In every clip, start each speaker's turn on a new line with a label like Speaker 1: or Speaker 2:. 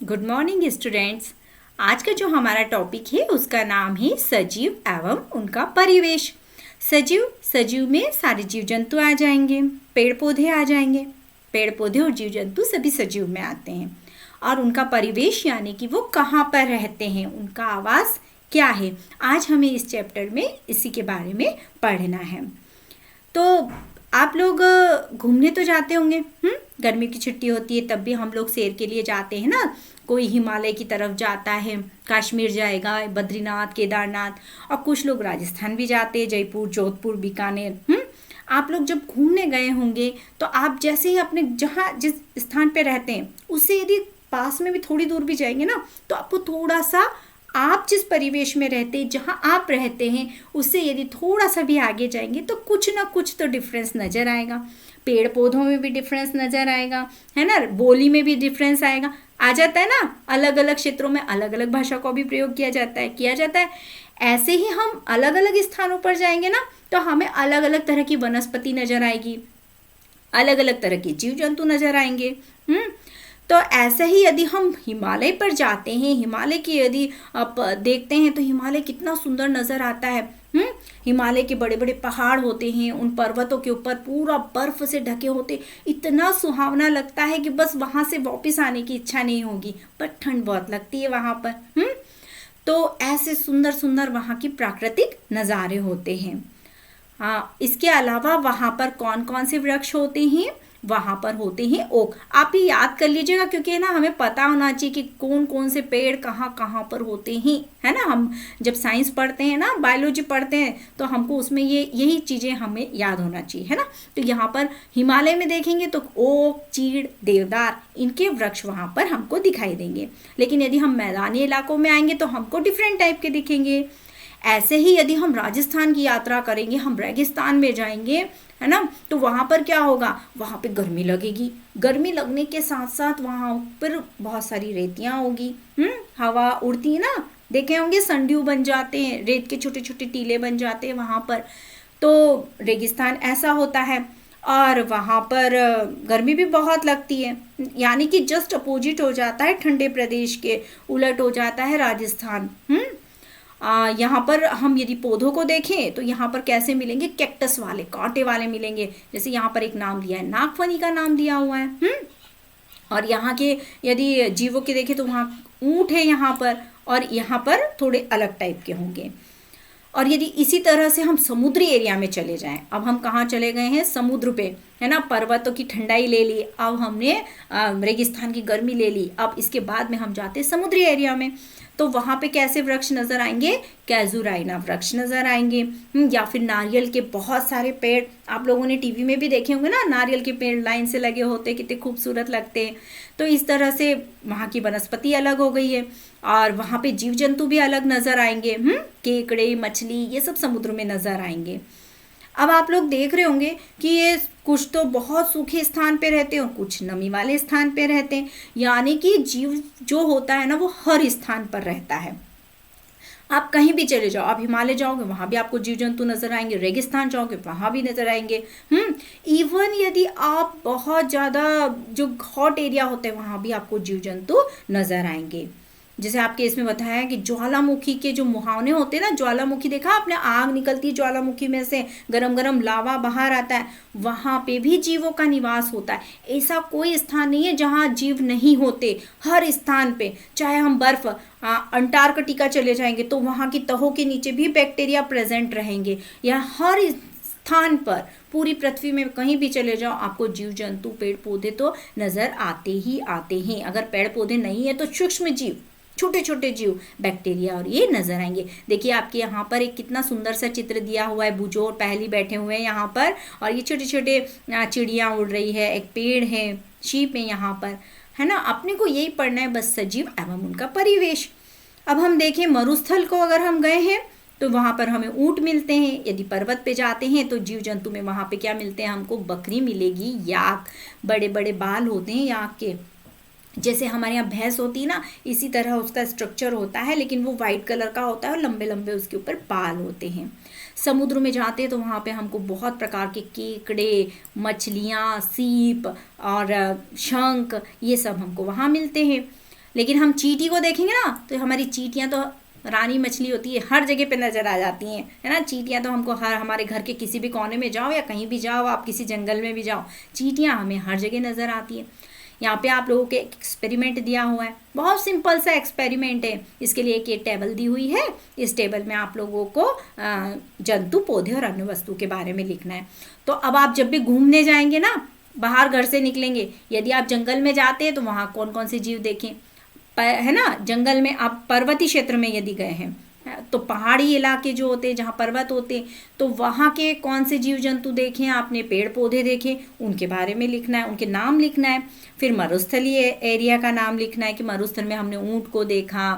Speaker 1: Good morning students. आज का जो हमारा टॉपिक है उसका नाम है सजीव एवं उनका परिवेश। सजीव में सारे जीव जंतु आ जाएंगे, पेड़ पौधे आ जाएंगे। पेड़ पौधे और जीव जंतु सभी सजीव में आते हैं। और उनका परिवेश यानी कि वो कहाँ पर रहते हैं, उनका आवास क्या है, आज हमें इस चैप्टर में इसी के बारे में पढ़ना है। तो आप लोग घूमने तो जाते होंगे, गर्मी की छुट्टी होती है तब भी हम लोग सैर के लिए जाते हैं ना। कोई हिमालय की तरफ जाता है, कश्मीर जाएगा, बद्रीनाथ, केदारनाथ, और कुछ लोग राजस्थान भी जाते हैं, जयपुर, जोधपुर, बीकानेर। आप लोग जब घूमने गए होंगे तो आप जैसे ही अपने जिस स्थान पे रहते हैं उससे यदि पास में भी थोड़ी दूर भी जाएंगे ना तो आपको थोड़ा सा, आप जिस परिवेश में रहते हैं, जहाँ आप रहते हैं, उससे यदि थोड़ा सा भी आगे जाएंगे तो कुछ ना कुछ तो डिफरेंस नज़र आएगा। पेड़ पौधों में भी डिफरेंस नज़र आएगा, है ना, बोली में भी डिफरेंस आ जाता है ना। अलग अलग क्षेत्रों में अलग अलग भाषा का भी प्रयोग किया जाता है। ऐसे ही हम अलग अलग स्थानों पर जाएंगे ना तो हमें अलग अलग तरह की वनस्पति नज़र आएगी, अलग अलग तरह के जीव जंतु नज़र आएंगे। तो ऐसे ही यदि हम हिमालय पर जाते हैं, हिमालय की यदि आप देखते हैं तो हिमालय कितना सुंदर नज़र आता है। हिमालय के बड़े बड़े पहाड़ होते हैं, उन पर्वतों के ऊपर पूरा बर्फ से ढके होते, इतना सुहावना लगता है कि बस वहाँ से वापस आने की इच्छा नहीं होगी, पर ठंड बहुत लगती है वहाँ पर। तो ऐसे सुंदर सुंदर वहाँ की प्राकृतिक नज़ारे होते हैं। हाँ, इसके अलावा वहाँ पर कौन कौन से वृक्ष होते हैं, वहाँ पर होते हैं ओक। आप ये याद कर लीजिएगा क्योंकि ना हमें पता होना चाहिए कि कौन कौन से पेड़ कहाँ कहाँ पर होते हैं, है ना। हम जब साइंस पढ़ते हैं ना, बायोलॉजी पढ़ते हैं, तो हमको उसमें यही चीज़ें हमें याद होना चाहिए, है ना। तो यहाँ पर हिमालय में देखेंगे तो ओक, चीड़, देवदार, इनके वृक्ष वहाँ पर हमको दिखाई देंगे। लेकिन यदि हम मैदानी इलाकों में आएंगे तो हमको डिफरेंट टाइप के दिखेंगे। ऐसे ही यदि हम राजस्थान की यात्रा करेंगे, हम रेगिस्तान में जाएंगे, है ना, तो वहाँ पर क्या होगा, वहाँ पे गर्मी लगेगी। गर्मी लगने के साथ साथ वहाँ पर बहुत सारी रेतियाँ होगी, हवा उड़ती है ना, देखे होंगे संड्यू बन जाते हैं, रेत के छोटे छोटे टीले बन जाते हैं वहाँ पर। तो रेगिस्तान ऐसा होता है और वहाँ पर गर्मी भी बहुत लगती है, यानी कि जस्ट अपोजिट हो जाता है ठंडे प्रदेश के, उलट हो जाता है राजस्थान। यहाँ पर हम यदि पौधों को देखें तो यहाँ पर कैसे मिलेंगे, कैक्टस वाले, कांटे वाले मिलेंगे। जैसे यहाँ पर एक नाम दिया है, नागफनी का नाम दिया हुआ है। और यहाँ के यदि जीवों के देखें तो वहाँ ऊँट है यहाँ पर, और यहाँ पर थोड़े अलग टाइप के होंगे। और यदि इसी तरह से हम समुद्री एरिया में चले जाएं, अब हम कहाँ चले गए हैं, समुद्र पे, है ना। पर्वतों की ठंडाई ले ली, अब हमने रेगिस्तान की गर्मी ले ली, अब इसके बाद में हम जाते हैं समुद्री एरिया में। तो वहाँ पे कैसे वृक्ष नजर आएंगे, कैजुराइना वृक्ष नजर आएंगे, या फिर नारियल के बहुत सारे पेड़, आप लोगों ने टीवी में भी देखे होंगे ना, नारियल के पेड़ लाइन से लगे होते, कितने खूबसूरत लगते हैं। तो इस तरह से वहाँ की वनस्पति अलग हो गई है और वहाँ पे जीव जंतु भी अलग नजर आएंगे। केकड़े, मछली, ये सब समुद्र में नजर आएंगे। अब आप लोग देख रहे होंगे कि ये कुछ तो बहुत सूखे स्थान पे रहते हैं और कुछ नमी वाले स्थान पे रहते हैं, यानी कि जीव जो होता है ना वो हर स्थान पर रहता है। आप कहीं भी चले जाओ, आप हिमालय जाओगे वहाँ भी आपको जीव जंतु नजर आएंगे, रेगिस्तान जाओगे वहाँ भी नजर आएंगे। इवन यदि आप बहुत ज़्यादा जो हॉट एरिया होते हैं वहाँ भी आपको जीव जंतु नजर आएंगे। जैसे आपके इसमें बताया है कि ज्वालामुखी के जो मुहावने होते हैं ना, ज्वालामुखी देखा आपने, आग निकलती है ज्वालामुखी में से, गरम गरम लावा बाहर आता है, वहाँ पे भी जीवों का निवास होता है। ऐसा कोई स्थान नहीं है जहाँ जीव नहीं होते, हर स्थान पे। चाहे हम बर्फ अंटार्कटिका चले जाएंगे तो वहाँ की तहों के नीचे भी बैक्टीरिया प्रेजेंट रहेंगे। या हर स्थान पर, पूरी पृथ्वी में कहीं भी चले जाओ, आपको जीव जंतु, पेड़ पौधे तो नजर आते ही आते हैं। अगर पेड़ पौधे नहीं है तो सूक्ष्म जीव, छोटे छोटे जीव, बैक्टीरिया, और ये नजर आएंगे। देखिए आपके यहाँ पर एक कितना सुंदर सा चित्र दिया हुआ है, बुझो और पहली बैठे हुए हैं यहाँ पर, और ये छोटे छोटे चिड़िया उड़ रही है, एक पेड़ है, शीप है यहाँ पर, है ना। अपने को यही पढ़ना है बस, सजीव एवं उनका परिवेश। अब हम देखें मरुस्थल को, अगर हम गए हैं तो वहाँ पर हमें ऊँट मिलते हैं। यदि पर्वत पे जाते हैं तो जीव जंतु में वहाँ पे क्या मिलते हैं, हमको बकरी मिलेगी, याक, बड़े बड़े बाल होते हैं याक के, जैसे हमारे यहाँ भैंस होती है ना, इसी तरह उसका स्ट्रक्चर होता है, लेकिन वो वाइट कलर का होता है और लंबे लंबे उसके ऊपर बाल होते हैं। समुद्र में जाते हैं तो वहाँ पे हमको बहुत प्रकार के केकड़े, मछलियाँ, सीप और शंख, ये सब हमको वहाँ मिलते हैं। लेकिन हम चींटी को देखेंगे ना तो हमारी चींटियाँ तो रानी मछली होती है, हर जगह पे नज़र आ जाती हैं, है ना। चींटियाँ तो हमको हर हमारे घर के किसी भी कोने में जाओ या कहीं भी जाओ, आप किसी जंगल में भी जाओ, चींटियाँ हमें हर जगह नज़र आती हैं। यहाँ पे आप लोगों के एक एक्सपेरिमेंट दिया हुआ है, बहुत सिंपल सा एक्सपेरिमेंट है। इसके लिए एक ये टेबल दी हुई है, इस टेबल में आप लोगों को जंतु, पौधे और अन्य वस्तु के बारे में लिखना है। तो अब आप जब भी घूमने जाएंगे ना, बाहर घर से निकलेंगे, यदि आप जंगल में जाते हैं तो वहाँ कौन कौन से जीव देखें, है ना। जंगल में आप पर्वतीय क्षेत्र में यदि गए हैं तो पहाड़ी इलाके जो होते हैं जहाँ पर्वत होते हैं तो वहाँ के कौन से जीव जंतु देखें आपने, पेड़ पौधे देखें, उनके बारे में लिखना है, उनके नाम लिखना है। फिर मरुस्थलीय एरिया का नाम लिखना है कि मरुस्थल में हमने ऊंट को देखा,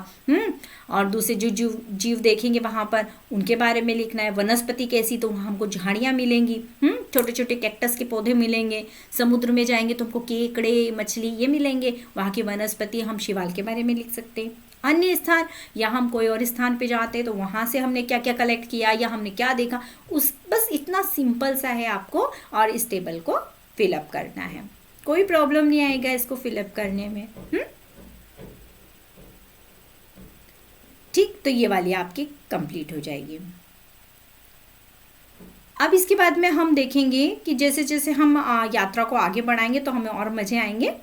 Speaker 1: और दूसरे जो जीव जीव देखेंगे वहाँ पर उनके बारे में लिखना है। वनस्पति कैसी, तो वहाँ हमको झाड़ियाँ मिलेंगी, छोटे छोटे कैक्टस के पौधे मिलेंगे। समुद्र में जाएंगे तो हमको केकड़े, मछली ये मिलेंगे, वहाँ की वनस्पति। हम शिवाल के बारे में लिख सकते हैं। अन्य स्थान, या हम कोई और स्थान पे जाते हैं तो वहाँ से हमने क्या क्या कलेक्ट किया या हमने क्या देखा, उस बस इतना सिंपल सा है आपको, और इस टेबल को फिलअप करना है। कोई प्रॉब्लम नहीं आएगा इसको फिलअप करने में। ठीक, तो ये वाली आपकी कंप्लीट हो जाएगी। अब इसके बाद में हम देखेंगे कि जैसे जैसे हम यात्रा को आगे बढ़ाएंगे तो हमें और मज़े आएंगे।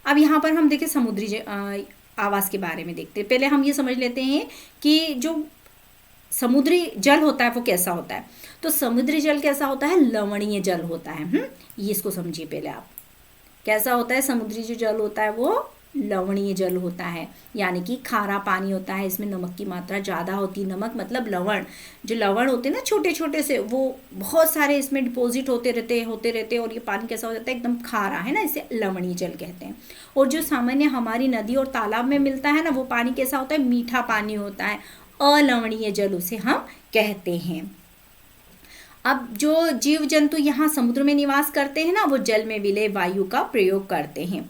Speaker 1: अब यहाँ पर हम देखें समुद्री आवास के बारे में देखते हैं। पहले हम ये समझ लेते हैं कि जो समुद्री जल होता है वो कैसा होता है। तो समुद्री जल कैसा होता है, लवणीय जल होता है। ये इसको समझिए पहले आप, कैसा होता है समुद्री जो जल होता है वो लवणीय जल होता है, यानी कि खारा पानी होता है, इसमें नमक की मात्रा ज़्यादा होती है। नमक मतलब लवण, जो लवण होते हैं ना छोटे छोटे से, वो बहुत सारे इसमें डिपॉजिट होते रहते और ये पानी कैसा हो जाता है, एकदम खारा, है ना, इसे लवणीय जल कहते हैं। और जो सामान्य हमारी नदी और तालाब में मिलता है ना, वो पानी कैसा होता है, मीठा पानी होता है, अलवणीय जल उसे हम कहते हैं। अब जो जीव जंतु यहाँ समुद्र में निवास करते हैं ना, वो जल में विलय वायु का प्रयोग करते हैं।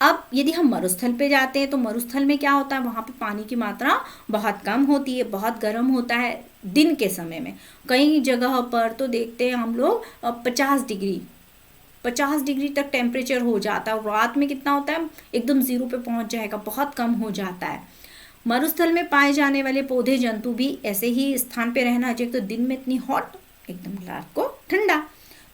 Speaker 1: अब यदि हम मरुस्थल पे जाते हैं तो मरुस्थल में क्या होता है, वहाँ पे पानी की मात्रा बहुत कम होती है, बहुत गर्म होता है दिन के समय में। कई जगह पर तो देखते हैं हम लोग 50 डिग्री तक टेम्परेचर हो जाता है, और रात में कितना होता है, एकदम 0 पे पहुँच जाएगा, बहुत कम हो जाता है। मरुस्थल में पाए जाने वाले पौधे जंतु भी ऐसे ही स्थान पे रहना चाहिए। तो दिन में इतनी हॉट, एकदम रात को ठंडा।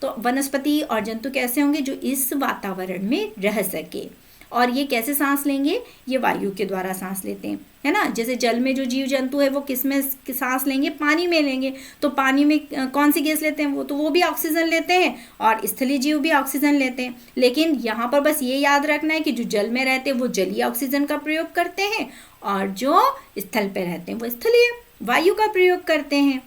Speaker 1: तो वनस्पति और जंतु कैसे होंगे, जो इस वातावरण में रह सके। और ये कैसे सांस लेंगे, ये वायु के द्वारा सांस लेते हैं, है ना। जैसे जल में जो जीव जंतु है वो किस में सांस लेंगे, पानी में लेंगे। तो पानी में कौन सी गैस लेते हैं, वो भी ऑक्सीजन लेते हैं, और स्थलीय जीव भी ऑक्सीजन लेते हैं। लेकिन यहाँ पर बस ये याद रखना है कि जो जल में रहते हैं वो जलीय ऑक्सीजन का प्रयोग करते हैं, और जो स्थल पे रहते हैं वो स्थलीय वायु का प्रयोग करते हैं।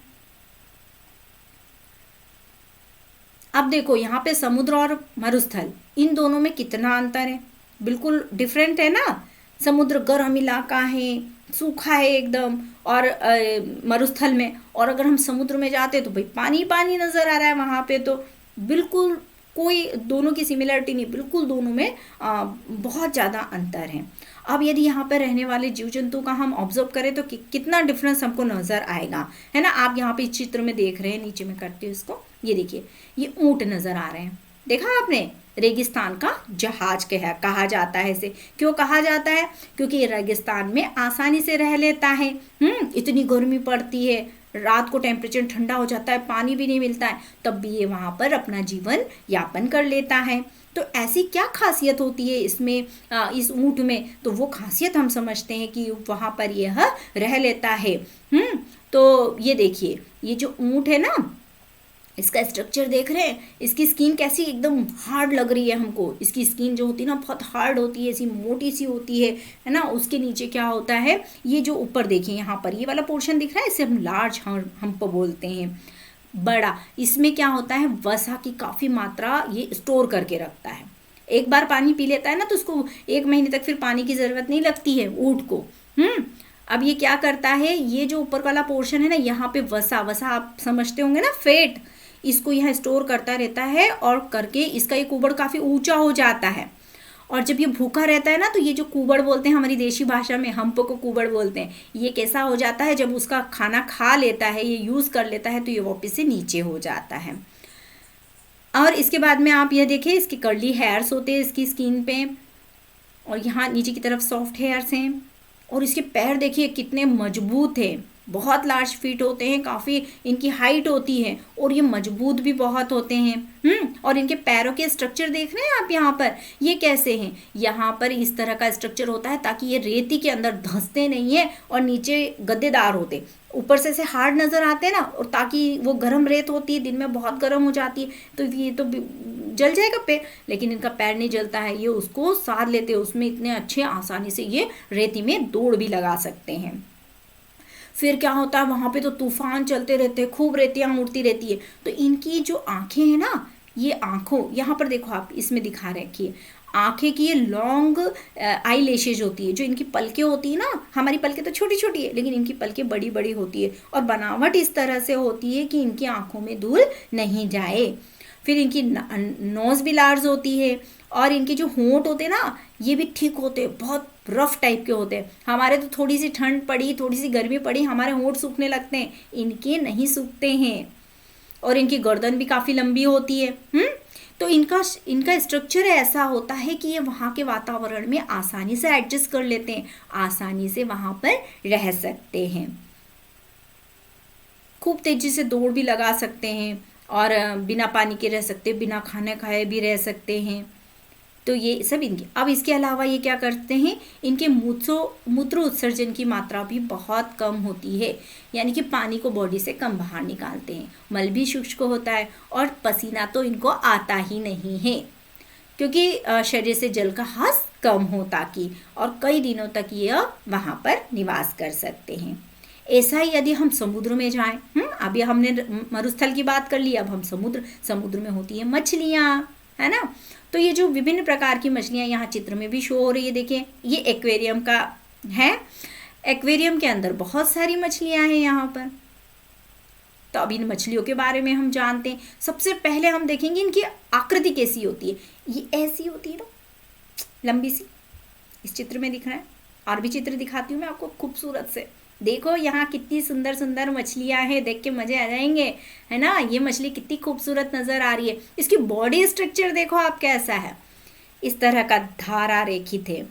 Speaker 1: अब देखो यहाँ पे समुद्र और मरुस्थल, इन दोनों में कितना अंतर है, बिल्कुल डिफरेंट है ना। समुद्र गर्म इलाका है, सूखा है एकदम, और मरुस्थल में, और अगर हम समुद्र में जाते तो भाई पानी पानी नज़र आ रहा है वहाँ पे, तो बिल्कुल कोई दोनों की सिमिलरिटी नहीं, बिल्कुल दोनों में बहुत ज़्यादा अंतर है। अब यदि यहाँ पर रहने वाले जीव जंतु का हम ऑब्जर्व करें तो कितना डिफरेंस हमको नज़र आएगा, है ना। आप यहाँ पे इस चित्र में देख रहे हैं, नीचे में करती हूँ इसको, ये देखिए, ये ऊँट नज़र आ रहे हैं, देखा आपने। रेगिस्तान का जहाज कहा जाता है इसे। क्यों कहा जाता है, क्योंकि ये रेगिस्तान में आसानी से रह लेता है। इतनी गर्मी पड़ती है, रात को टेम्परेचर ठंडा हो जाता है, पानी भी नहीं मिलता है, तब भी ये वहाँ पर अपना जीवन यापन कर लेता है। तो ऐसी क्या खासियत होती है इसमें, इस ऊँट में, तो वो खासियत हम समझते हैं कि वहाँ पर यह रह लेता है। तो ये देखिए, ये जो ऊँट है ना, इसका स्ट्रक्चर देख रहे हैं, इसकी स्किन कैसी एकदम हार्ड लग रही है हमको। इसकी स्किन जो होती है ना बहुत हार्ड होती है, ऐसी मोटी सी होती है ना। उसके नीचे क्या होता है, ये जो ऊपर देखिए यहाँ पर ये वाला पोर्शन दिख रहा है, इसे हम लार्ज हम्प बोलते हैं, बड़ा। इसमें क्या होता है, वसा की काफ़ी मात्रा ये स्टोर करके रखता है। एक बार पानी पी लेता है ना तो उसको 1 महीने तक फिर पानी की ज़रूरत नहीं लगती है ऊँट को। अब ये क्या करता है, ये जो ऊपर वाला पोर्शन है ना, यहाँ पे वसा आप समझते होंगे ना, फैट, इसको यहाँ स्टोर करता रहता है, और करके इसका ये कुबड़ काफ़ी ऊंचा हो जाता है। और जब ये भूखा रहता है ना, तो ये जो कुबड़ बोलते हैं हमारी देशी भाषा में, हम्प को कुबड़ बोलते हैं, ये कैसा हो जाता है, जब उसका खाना खा लेता है, ये यूज़ कर लेता है, तो ये वापस से नीचे हो जाता है। और इसके बाद में आप यह देखिए, इसके कर्ली हेयर्स होते हैं इसकी स्किन पे, और यहाँ नीचे की तरफ सॉफ्ट हेयर्स हैं। और इसके पैर देखिए कितने मजबूत हैं, बहुत लार्ज फीट होते हैं, काफ़ी इनकी हाइट होती है और ये मजबूत भी बहुत होते हैं। और इनके पैरों के स्ट्रक्चर देख रहे हैं आप यहाँ पर, ये कैसे हैं, यहाँ पर इस तरह का स्ट्रक्चर होता है ताकि ये रेती के अंदर धंसते नहीं है और नीचे गद्देदार होते, ऊपर से हार्ड नज़र आते हैं ना, और ताकि वो गर्म रेत होती है, दिन में बहुत गर्म हो जाती है तो ये तो जल जाएगा पैर, लेकिन इनका पैर नहीं जलता है, ये उसको साध लेते हैं, उसमें इतने अच्छे आसानी से ये रेती में दौड़ भी लगा सकते हैं। फिर क्या होता है, वहाँ पे तो तूफान चलते रहते हैं, खूब रेतियाँ उड़ती रहती है, तो इनकी जो आँखें हैं ना, ये आँखों, यहाँ पर देखो आप इसमें दिखा रखिए, आँखें की ये लॉन्ग आई लेशेज होती है, जो इनकी पलकें होती है ना, हमारी पलकें तो छोटी छोटी है लेकिन इनकी पलकें बड़ी बड़ी होती है, और बनावट इस तरह से होती है कि इनकी आँखों में धूल नहीं जाए। फिर इनकी नोज़ भी लार्ज होती है, और इनके जो होंठ होते हैं ना, ये भी ठीक होते हैं, बहुत रफ टाइप के होते हैं। हमारे तो थोड़ी सी ठंड पड़ी, थोड़ी सी गर्मी पड़ी, हमारे होंठ सूखने लगते हैं, इनके नहीं सूखते हैं। और इनकी गर्दन भी काफ़ी लंबी होती है। तो इनका स्ट्रक्चर ऐसा होता है कि ये वहाँ के वातावरण में आसानी से एडजस्ट कर लेते हैं, आसानी से वहाँ पर रह सकते हैं, खूब तेज़ी से दौड़ भी लगा सकते हैं, और बिना पानी के रह सकते हैं, बिना खाने खाए भी रह सकते हैं। तो ये सब इनके। अब इसके अलावा ये क्या करते हैं, इनके मूत्र उत्सर्जन की मात्रा भी बहुत कम होती है, यानी कि पानी को बॉडी से कम बाहर निकालते हैं, मल भी शुष्क होता है, और पसीना तो इनको आता ही नहीं है, क्योंकि शरीर से जल का ह्रास कम हो ताकि, और कई दिनों तक ये वहाँ पर निवास कर सकते हैं। ऐसा ही यदि हम समुद्र में जाएं, अभी हमने मरुस्थल की बात कर ली, अब हम समुद्र में होती है मछलियाँ, है ना। तो ये जो विभिन्न प्रकार की मछलियाँ यहाँ चित्र में भी शो हो रही है, देखिए ये एक्वेरियम का है, एक्वेरियम के अंदर बहुत सारी मछलियाँ हैं यहाँ पर। तो अब इन मछलियों के बारे में हम जानते हैं। सबसे पहले हम देखेंगे इनकी आकृति कैसी होती है, ये ऐसी होती है ना, लंबी सी, इस चित्र में दिख रहा है, और भी चित्र दिखाती हूँ मैं आपको खूबसूरत से। देखो यहाँ कितनी सुंदर सुंदर मछलियाँ हैं, देख के मजे आ जाएंगे, है ना। ये मछली कितनी खूबसूरत नज़र आ रही है। इसकी बॉडी स्ट्रक्चर देखो आप कैसा है, इस तरह का धारा रेखित है,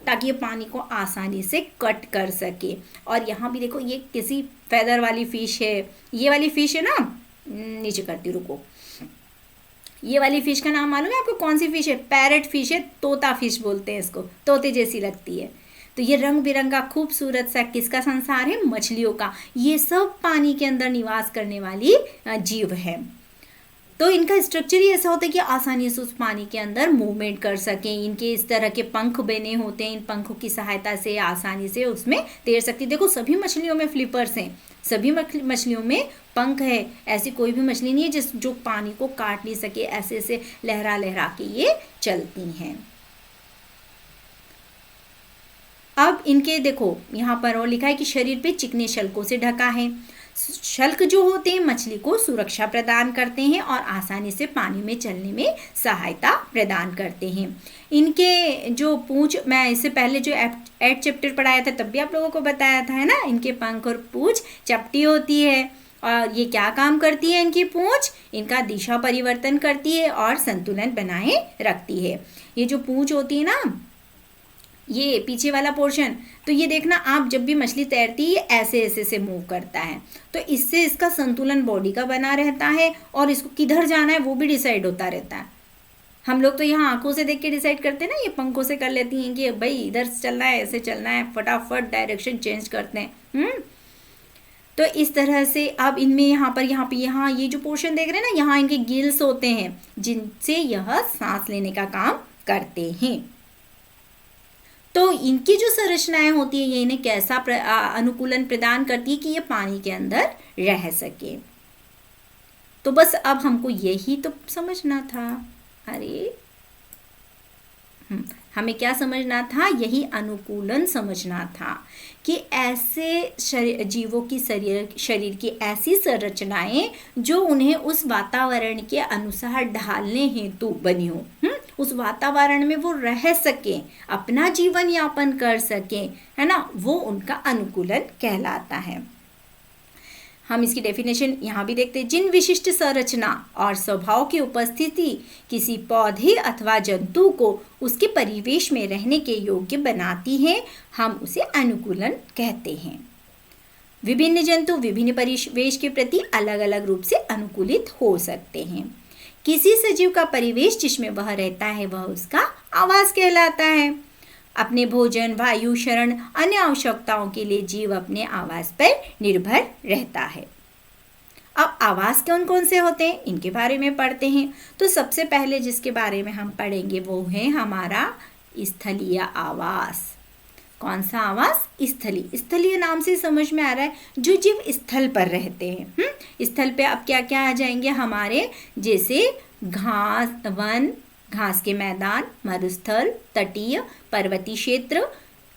Speaker 1: ताकि ये पानी को आसानी से कट कर सके। और यहाँ भी देखो ये किसी फेदर वाली फिश है, ये वाली फिश है ना, नीचे करती रुको, ये वाली फिश का नाम मालूम है आपको कौन सी फिश है, पैरेट फिश है, तोता फिश बोलते हैं इसको, तोते जैसी लगती है। तो ये रंग बिरंगा खूबसूरत सा किसका संसार है, मछलियों का। ये सब पानी के अंदर निवास करने वाली जीव है। तो इनका स्ट्रक्चर ही ऐसा होता है कि आसानी से उस पानी के अंदर मूवमेंट कर सकें। इनके इस तरह के पंख बने होते हैं, इन पंखों की सहायता से आसानी से उसमें तैर सकती। देखो सभी मछलियों में फ्लिपर्स हैं, सभी मछलियों में पंख है, ऐसी कोई भी मछली नहीं है जो पानी को काट नहीं सके, ऐसे ऐसे लहरा लहरा के ये चलती हैं। अब इनके देखो यहाँ पर और लिखा है कि शरीर पे चिकने शल्कों से ढका है। शल्क जो होते हैं मछली को सुरक्षा प्रदान करते हैं और आसानी से पानी में चलने में सहायता प्रदान करते हैं। इनके जो पूंछ, मैं इससे पहले जो 8 चैप्टर पढ़ाया था तब भी आप लोगों को बताया था, है ना। इनके पंख और पूंछ चपटी होती है, और ये क्या काम करती है, इनकी पूंछ इनका दिशा परिवर्तन करती है और संतुलन बनाए रखती है। ये जो पूंछ होती है ना, ये पीछे वाला पोर्शन, तो ये देखना आप जब भी मछली तैरती है ऐसे ऐसे से मूव करता है, तो इससे इसका संतुलन बॉडी का बना रहता है, और इसको किधर जाना है वो भी डिसाइड होता रहता है। हम लोग तो यहाँ आंखों से देख के डिसाइड करते हैं ना, ये पंखों से कर लेती हैं कि भाई इधर चलना है, ऐसे चलना है, फटाफट डायरेक्शन चेंज करते हैं। तो इस तरह से अब इनमें यहाँ ये जो पोर्शन देख रहे हैं ना, यहाँ इनके गिल्स होते हैं जिनसे यह सांस लेने का काम करते हैं। तो इनकी जो संरचनाएं होती है ये इन्हें कैसा अनुकूलन प्रदान करती है कि ये पानी के अंदर रह सके। तो बस अब हमको यही तो समझना था। अरे हमें क्या समझना था, यही अनुकूलन समझना था कि ऐसे जीवों की शरीर की ऐसी संरचनाएं जो उन्हें उस वातावरण के अनुसार ढालने हेतु बनी हो, उस वातावरण में वो रह सकें, अपना जीवन यापन कर सकें, है ना, वो उनका अनुकूलन कहलाता है। हम इसकी डेफिनेशन यहाँ भी देखते हैं। जिन विशिष्ट संरचना और स्वभाव की उपस्थिति किसी पौधे अथवा जंतु को उसके परिवेश में रहने के योग्य बनाती है, हम उसे अनुकूलन कहते हैं। विभिन्न जंतु विभिन्न परिवेश के प्रति अलग अलग रूप से अनुकूलित हो सकते हैं। किसी सजीव का परिवेश जिसमें वह रहता है वह उसका आवास कहलाता है। अपने भोजन, वायु, शरण, अन्य आवश्यकताओं के लिए जीव अपने आवास पर निर्भर रहता है। अब आवास कौन कौन से होते हैं इनके बारे में पढ़ते हैं। तो सबसे पहले जिसके बारे में हम पढ़ेंगे वो है हमारा स्थलीय आवास। कौन सा आवास? स्थलीय। स्थलीय नाम से समझ में आ रहा है जो जीव स्थल पर रहते हैं। स्थल पे अब क्या क्या आ जाएंगे हमारे, जैसे घास, वन, घास के मैदान, मरुस्थल, तटीय, पर्वतीय क्षेत्र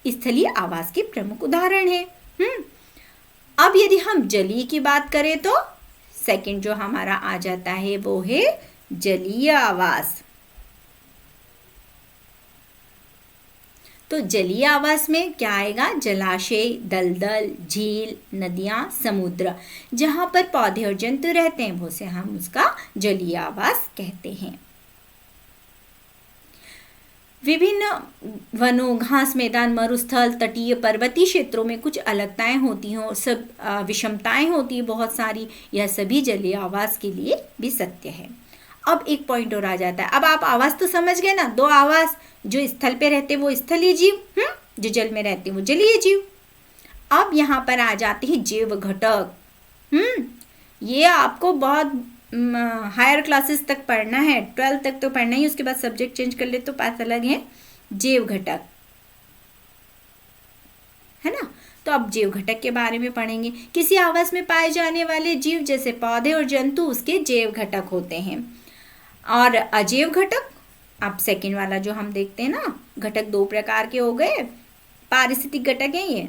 Speaker 1: स्थलीय आवास के प्रमुख उदाहरण हैं। अब यदि हम जलीय की बात करें तो सेकंड जो हमारा आ जाता है वो है जलीय आवास। तो जलीय आवास में क्या आएगा? जलाशय, दलदल, झील, नदियां, समुद्र, जहां पर पौधे और जंतु रहते हैं वो से हम उसका जलीय आवास कहते हैं। विभिन्न वनों, घास मैदान, मरुस्थल, तटीय, पर्वतीय क्षेत्रों में कुछ अलगताएं होती हैं और सब विषमताएं होती हैं बहुत सारी। यह सभी जलीय आवास के लिए भी सत्य है। अब एक पॉइंट और आ जाता है। अब आप आवास तो समझ गए ना, दो आवास, जो स्थल पे रहते वो स्थलीय जीव, जो जल में रहते वो जलीय जीव। अब यहाँ पर आ जाते हैं जैव घटक। ये आपको बहुत हायर क्लासेस तक पढ़ना है, 12th तक तो पढ़ना ही, उसके बाद सब्जेक्ट चेंज कर ले तो बात अलग है। जैव घटक है ना। तो अब जैव घटक के बारे में पढ़ेंगे। किसी आवास में पाए जाने वाले जीव जैसे पौधे और जंतु उसके जैव घटक होते हैं। और अजैव घटक, अब सेकंड वाला जो हम देखते हैं ना, घटक दो प्रकार के हो गए। पारिस्थितिक घटक है ये,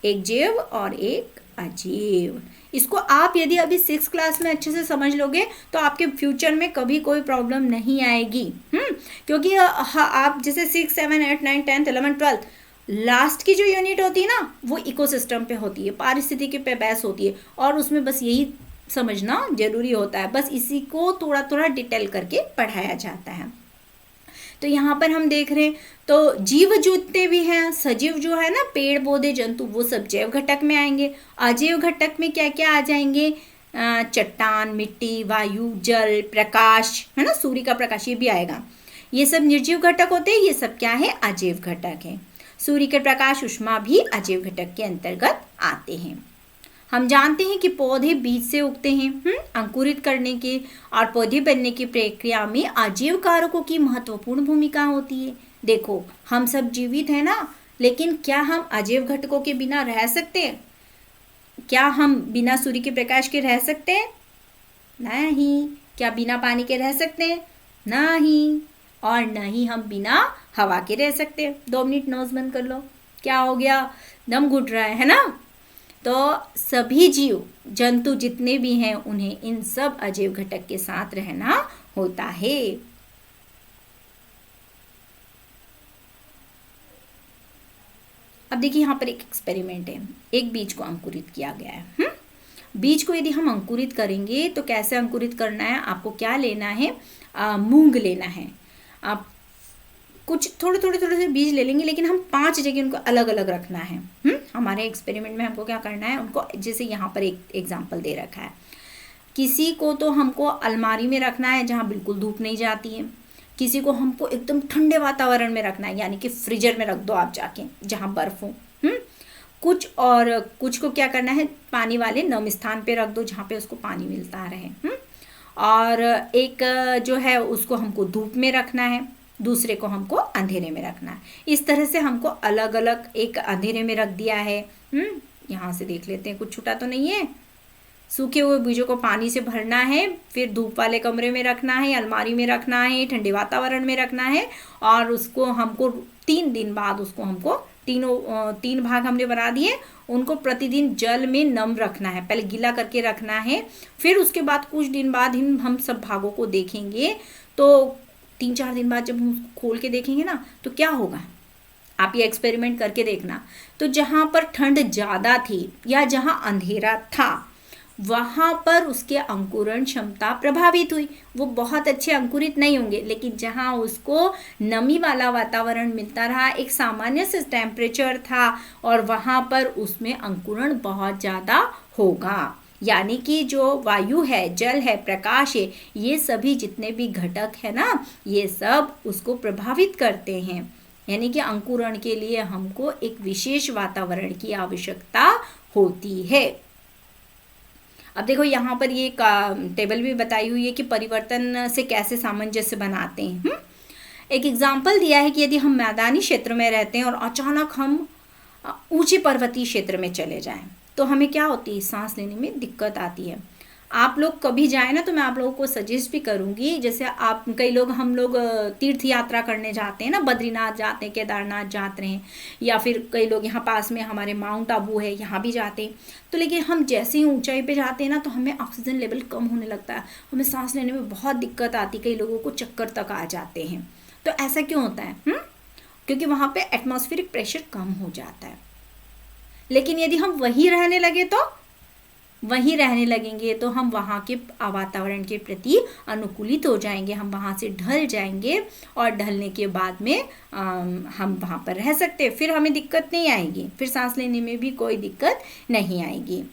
Speaker 1: एक जैव और एक अजैव। इसको आप यदि अभी 6th क्लास में अच्छे से समझ लोगे तो आपके फ्यूचर में कभी कोई प्रॉब्लम नहीं आएगी। क्योंकि आप जैसे 6, 7, 8, 9, 10, 11, 12 लास्ट की जो यूनिट होती है ना वो इकोसिस्टम पे होती है, पारिस्थितिकी पे बहस होती है, और उसमें बस यही समझना जरूरी होता है। बस इसी को थोड़ा थोड़ा डिटेल करके पढ़ाया जाता है। तो यहाँ पर हम देख रहे हैं तो जीव जितने भी हैं, सजीव जो है ना, पेड़ पौधे जंतु, वो सब जैव घटक में आएंगे। अजैव घटक में क्या क्या आ जाएंगे? चट्टान, मिट्टी, वायु, जल, प्रकाश, है ना, सूर्य का प्रकाश, ये भी आएगा। ये सब निर्जीव घटक होते हैं। ये सब क्या है? अजैव घटक है। सूर्य के प्रकाश, ऊष्मा भी अजैव घटक के अंतर्गत आते हैं। हम जानते हैं कि पौधे बीज से उगते हैं। अंकुरित करने के और पौधे बनने की प्रक्रिया में अजैव कारकों की महत्वपूर्ण भूमिका होती है। देखो, हम सब जीवित हैं ना, लेकिन क्या हम अजैव घटकों के बिना रह सकते हैं? क्या हम बिना सूर्य के प्रकाश के रह सकते हैं? नहीं। क्या बिना पानी के रह सकते हैं? नहीं। और नहीं हम बिना हवा के रह सकते हैं। 2 मिनट नोज बंद कर लो। क्या हो गया? दम घुट रहा है ना। तो सभी जीव जंतु जितने भी हैं उन्हें इन सब अजैव घटक के साथ रहना होता है। अब देखिए यहाँ पर एक एक्सपेरिमेंट है। एक बीज को अंकुरित किया गया है। बीज को यदि हम अंकुरित करेंगे तो कैसे अंकुरित करना है? आपको क्या लेना है? मूंग लेना है। आप कुछ थोड़े थोड़े थोड़े से बीज ले लेंगे, लेकिन हम 5 जगह उनको अलग अलग रखना है। हमारे एक्सपेरिमेंट में हमको क्या करना है? उनको जैसे यहाँ पर एक एग्जाम्पल दे रखा है। किसी को तो हमको अलमारी में रखना है जहाँ बिल्कुल धूप नहीं जाती है। किसी को हमको एकदम ठंडे वातावरण में रखना है, यानी कि फ्रीजर में रख दो आप जाके जहाँ बर्फ हो। कुछ को क्या करना है? पानी वाले नम स्थान पे रख दो जहाँ पे उसको पानी मिलता रहे। और एक जो है उसको हमको धूप में रखना है, दूसरे को हमको अंधेरे में रखना है। इस तरह से हमको अलग अलग, एक अंधेरे में रख दिया है। यहाँ से देख लेते हैं, कुछ छूटा तो नहीं है। सूखे हुए बीजों को पानी से भरना है, फिर धूप वाले कमरे में रखना है, अलमारी में रखना है, ठंडे वातावरण में रखना है, और उसको हमको 3 दिन बाद उसको हमको 3 भाग हमने बना दिए। उनको प्रतिदिन जल में नम रखना है, पहले गीला करके रखना है। फिर उसके बाद कुछ दिन बाद हम सब भागों को देखेंगे। तो 3-4 दिन बाद जब हम उसको खोल के देखेंगे ना तो क्या होगा? आप ये एक्सपेरिमेंट करके देखना। तो जहाँ पर ठंड ज़्यादा थी या जहाँ अंधेरा था वहाँ पर उसके अंकुरण क्षमता प्रभावित हुई। वो बहुत अच्छे अंकुरित नहीं होंगे, लेकिन जहाँ उसको नमी वाला वातावरण मिलता रहा, एक सामान्य से टेम्परेचर था, और वहाँ पर उसमें अंकुरण बहुत ज़्यादा होगा। यानी कि जो वायु है, जल है, प्रकाश है, ये सभी जितने भी घटक है ना, ये सब उसको प्रभावित करते हैं। यानी कि अंकुरण के लिए हमको एक विशेष वातावरण की आवश्यकता होती है। अब देखो यहाँ पर ये टेबल भी बताई हुई है कि परिवर्तन से कैसे सामंजस्य बनाते हैं। एक एग्जाम्पल दिया है कि यदि हम मैदानी क्षेत्र में रहते हैं और अचानक हम ऊंचे पर्वतीय क्षेत्र में चले जाएं, तो हमें क्या होती है, सांस लेने में दिक्कत आती है। आप लोग कभी जाए ना, तो मैं आप लोगों को सजेस्ट भी करूंगी, जैसे आप कई लोग, हम लोग तीर्थ यात्रा करने जाते हैं ना, बद्रीनाथ जाते हैं, केदारनाथ जाते हैं, या फिर कई लोग यहाँ पास में हमारे माउंट आबू है, यहाँ भी जाते हैं। तो लेकिन हम जैसे ही ऊंचाई पे जाते हैं ना, तो हमें ऑक्सीजन लेवल कम होने लगता है, हमें सांस लेने में बहुत दिक्कत आती है, कई लोगों को चक्कर तक आ जाते हैं। तो ऐसा क्यों होता है? क्योंकि वहाँ पे एटमॉस्फेरिक प्रेशर कम हो जाता है। लेकिन यदि हम वहीं रहने लगेंगे तो हम वहाँ के वातावरण के प्रति अनुकूलित हो जाएंगे, हम वहाँ से ढल जाएंगे, और ढलने के बाद में हम वहाँ पर रह सकते हैं, फिर हमें दिक्कत नहीं आएगी, फिर सांस लेने में भी कोई दिक्कत नहीं आएगी।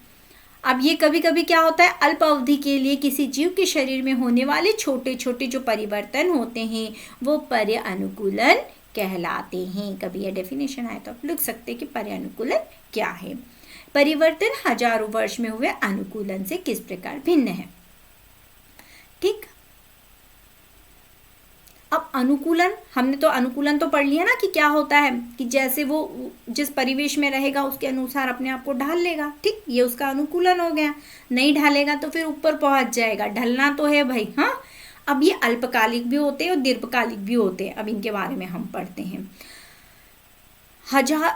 Speaker 1: अब ये कभी कभी क्या होता है, अल्प अवधि के लिए किसी जीव के शरीर में होने वाले छोटे छोटे जो परिवर्तन होते हैं वो पर्य अनुकूलन कहलाते हैं। कभी यह डेफिनेशन आए तो आप लिख सकते हैं कि पर्य अनुकूलन क्या है। परिवर्तन हजारों वर्ष में हुए अनुकूलन से किस प्रकार भिन्न है। ठीक, अब अनुकूलन, हमने तो अनुकूलन तो पढ़ लिया ना कि क्या होता है, कि जैसे वो जिस परिवेश में रहेगा उसके अनुसार अपने आप को ढाल लेगा। ठीक, ये उसका अनुकूलन हो गया। नहीं ढालेगा तो फिर ऊपर पहुंच जाएगा, ढलना तो है भाई। हाँ, अब ये अल्पकालिक भी होते हैं और दीर्घकालिक भी होते हैं, अब इनके बारे में हम पढ़ते हैं।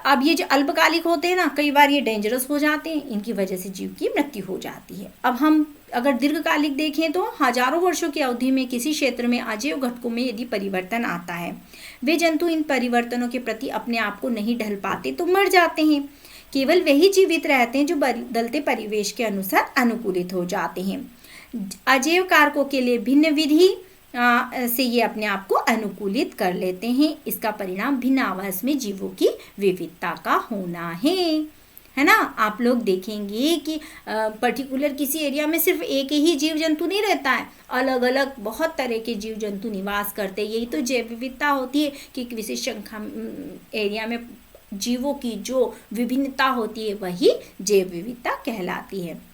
Speaker 1: अब ये जो अल्पकालिक होते हैं ना, कई बार ये डेंजरस हो जाते हैं, इनकी वजह से जीव की मृत्यु हो जाती है। अब हम अगर दीर्घकालिक देखें तो हजारों वर्षों की अवधि में किसी क्षेत्र में अजैव घटकों में यदि परिवर्तन आता है, वे जंतु इन परिवर्तनों के प्रति अपने आप को नहीं ढल पाते तो मर जाते हैं। केवल वही जीवित रहते हैं जो बदलते परिवेश के अनुसार अनुकूलित हो जाते हैं। अजैव कारकों के लिए भिन्न विधि से ये अपने आप को अनुकूलित कर लेते हैं। इसका परिणाम भिन्न आवास में जीवों की विविधता का होना है ना। आप लोग देखेंगे कि पर्टिकुलर किसी एरिया में सिर्फ एक ही जीव जंतु नहीं रहता है, अलग अलग बहुत तरह के जीव जंतु निवास करते हैं। यही तो जैव विविधता होती है कि विशेष संख्या एरिया में जीवों की जो विभिन्नता होती है वही जैव विविधता कहलाती है।